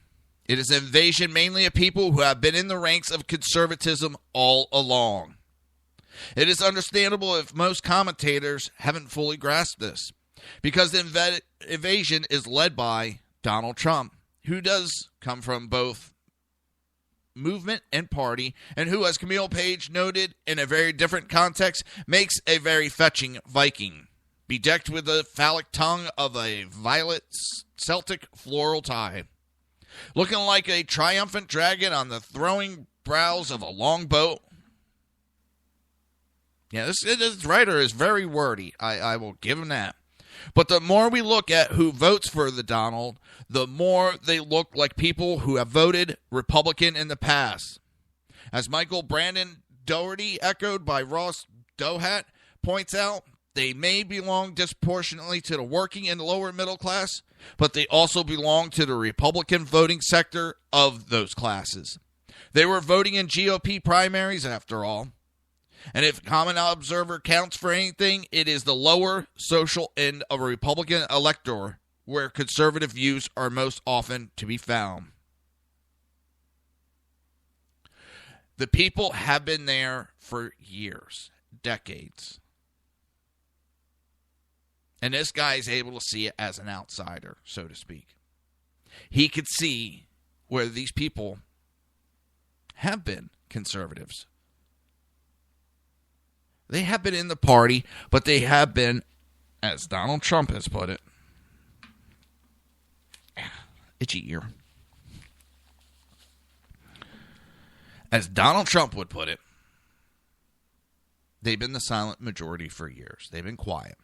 Speaker 7: It is an invasion mainly of people who have been in the ranks of conservatism all along. It is understandable if most commentators haven't fully grasped this, because the invasion is led by Donald Trump, who does come from both movement and party, and who, as Camille Page noted in a very different context, makes a very fetching Viking, bedecked with the phallic tongue of a violet Celtic floral tie, looking like a triumphant dragon on the throwing brows of a long boat. Yeah, this writer is very wordy. I will give him that. But the more we look at who votes for the Donald, the more they look like people who have voted Republican in the past. As Michael Brandon Doherty, echoed by Ross Dohat, points out, they may belong disproportionately to the working and lower middle class, but they also belong to the Republican voting sector of those classes. They were voting in GOP primaries, after all. And if Common Observer counts for anything, it is the lower social end of a Republican electorate where conservative views are most often to be found. The people have been there for years, decades. And this guy is able to see it as an outsider, so to speak. He could see where these people have been conservatives. They have been in the party, but they have been, as Donald Trump has put it, itchy ear. As Donald Trump would put it, they've been the silent majority for years. They've been quiet.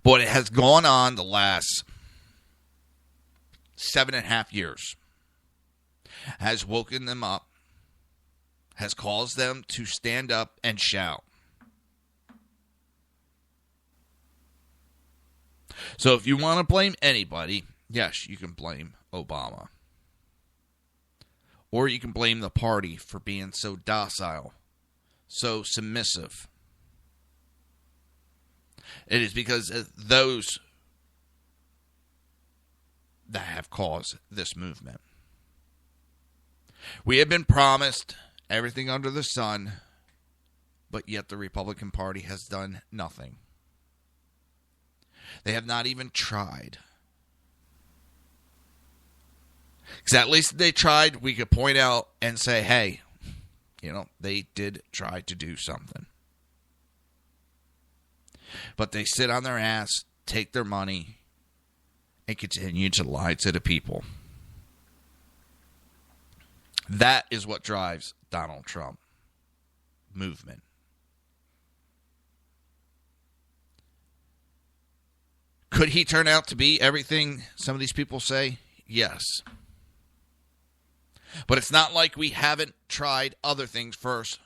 Speaker 7: But what has gone on the last 7.5 years has woken them up, has caused them to stand up and shout. So if you want to blame anybody, yes, you can blame Obama. Or you can blame the party for being so docile, so submissive. It is because of those that have caused this movement. We have been promised everything under the sun, but yet the Republican Party has done nothing. They have not even tried. Because at least they tried, we could point out and say, hey, they did try to do something. But they sit on their ass, take their money, and continue to lie to the people. That is what drives Donald Trump movement. Could he turn out to be everything some of these people say? Yes. But it's not like we haven't tried other things first.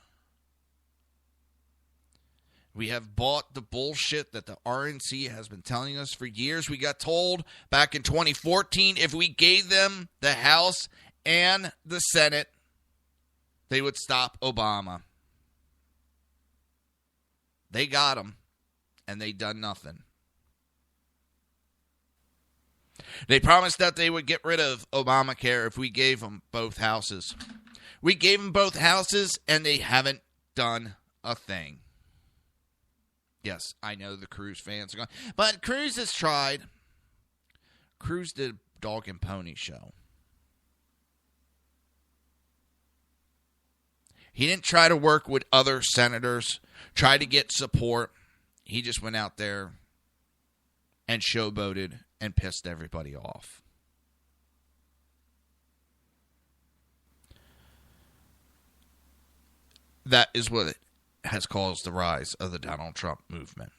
Speaker 7: We have bought the bullshit that the RNC has been telling us for years. We got told back in 2014 if we gave them the House and the Senate, they would stop Obama. They got him, and they done nothing. They promised that they would get rid of Obamacare if we gave them both houses. We gave them both houses, and they haven't done a thing. Yes, I know the Cruz fans are going, but Cruz has tried. Cruz did a dog and pony show. He didn't try to work with other senators, try to get support. He just went out there and showboated and pissed everybody off. That is what has caused the rise of the Donald Trump movement.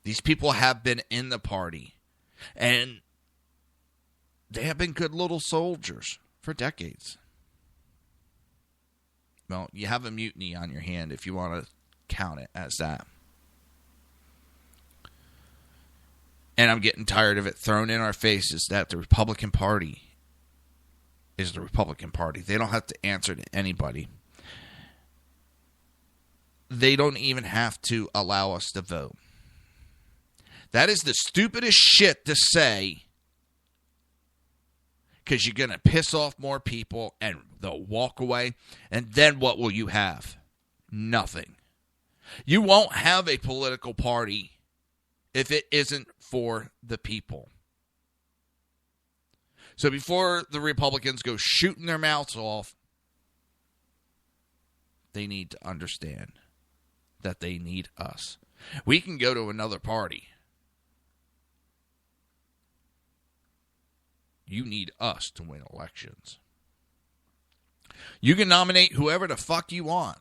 Speaker 7: These people have been in the party, and they have been good little soldiers for decades. Well, you have a mutiny on your hand if you want to count it as that. And I'm getting tired of it thrown in our faces that the Republican Party is the Republican Party. They don't have to answer to anybody. They don't even have to allow us to vote. That is the stupidest shit to say, because you're going to piss off more people and they'll walk away. And then what will you have? Nothing. You won't have a political party if it isn't for the people. So before the Republicans go shooting their mouths off, they need to understand that they need us. We can go to another party. You need us to win elections. You can nominate whoever the fuck you want.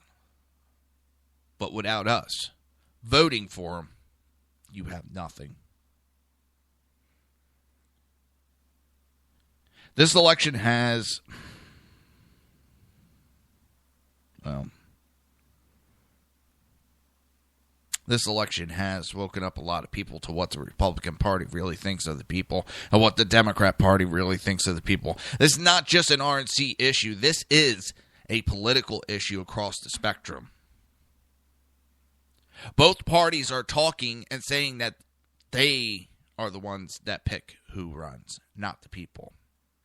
Speaker 7: But without us voting for them, you have nothing. This election has, this election has woken up a lot of people to what the Republican Party really thinks of the people and what the Democrat Party really thinks of the people. This is not just an RNC issue. This is a political issue across the spectrum. Both parties are talking and saying that they are the ones that pick who runs, not the people.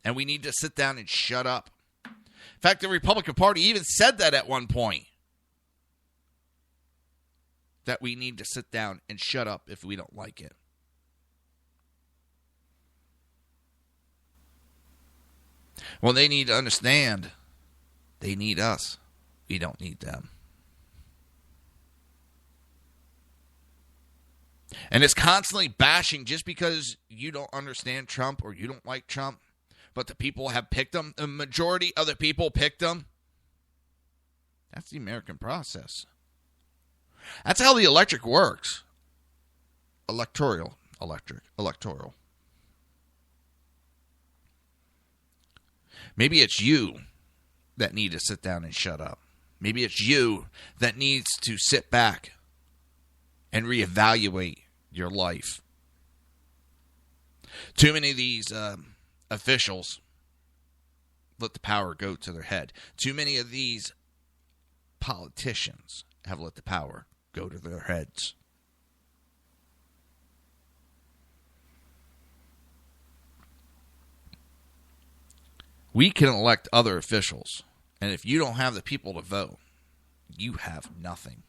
Speaker 7: And we need to sit down and shut up. In fact, the Republican Party even said that at one point. that we need to sit down and shut up if we don't like it. Well, they need to understand they need us. We don't need them. And it's constantly bashing just because you don't understand Trump or you don't like Trump, but the people have picked him. The majority of the people picked him. That's the American process. That's how the electric works. Electoral. Maybe it's you that need to sit down and shut up. Maybe it's you that needs to sit back and reevaluate your life. Too many of these officials let the power go to their head. Too many of these politicians have let the power go to their heads. We can elect other officials, and if you don't have the people to vote, you have nothing.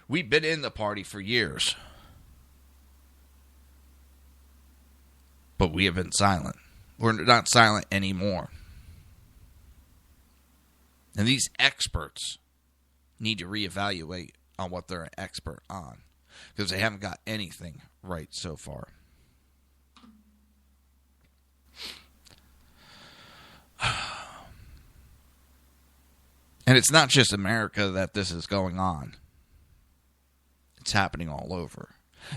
Speaker 7: We've been in the party for years, but we have been silent. We're not silent anymore. And these experts need to reevaluate on what they're an expert on, because they haven't got anything right so far. And it's not just America that this is going on. It's happening all over.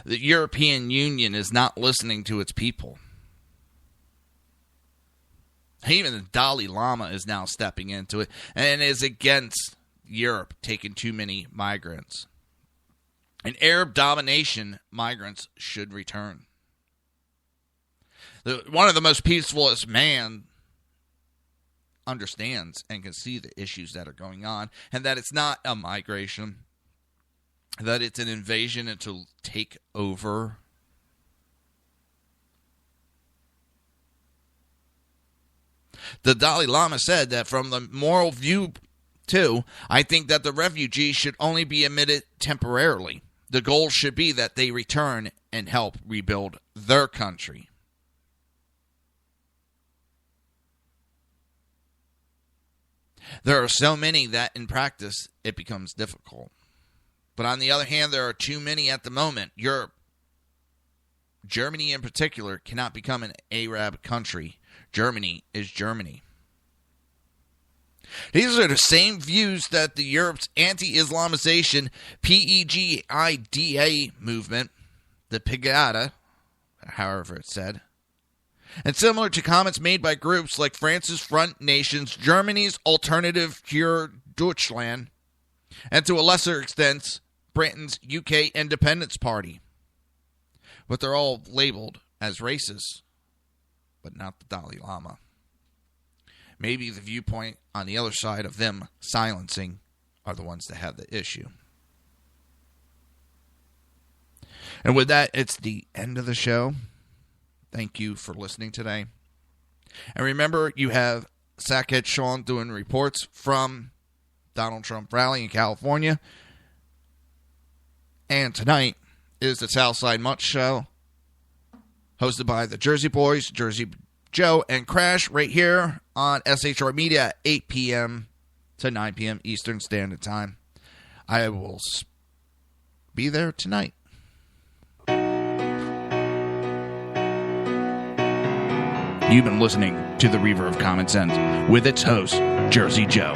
Speaker 7: The European Union is not listening to its people. Even the Dalai Lama is now stepping into it and is against Europe taking too many migrants. And Arab domination migrants should return. One of the most peacefulest man understands and can see the issues that are going on, and that it's not a migration, that it's an invasion and to take over. The Dalai Lama said that from the moral view, too, I think that the refugees should only be admitted temporarily. The goal should be that they return and help rebuild their country. There are so many that in practice it becomes difficult. But on the other hand, there are too many at the moment. Europe, Germany in particular, cannot become an Arab country. Germany is Germany. These are the same views that the Europe's anti-Islamization PEGIDA movement, the Pegida, however it's said, and similar to comments made by groups like France's Front Nations, Germany's Alternative für Deutschland, and to a lesser extent, Britain's UK Independence Party. But they're all labeled as racist, but not the Dalai Lama. Maybe the viewpoint on the other side of them silencing are the ones that have the issue. And with that, it's the end of the show. Thank you for listening today. And remember, you have Sackhead Sean doing reports from Donald Trump rally in California. And tonight is the Southside Mutt Show, hosted by the Jersey Boys, Jersey Joe, and Crash, right here on SHR Media at 8 p.m. to 9 p.m. Eastern Standard Time. I will be there tonight. You've been listening to the Reaver of Common Sense with its host, Jersey Joe.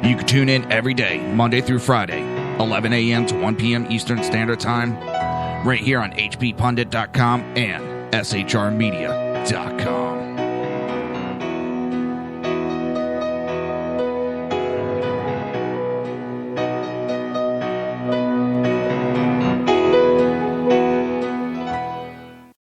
Speaker 7: You can tune in every day, Monday through Friday, 11 a.m. to 1 p.m. Eastern Standard Time, right here on hppundit.com and shrmedia.com.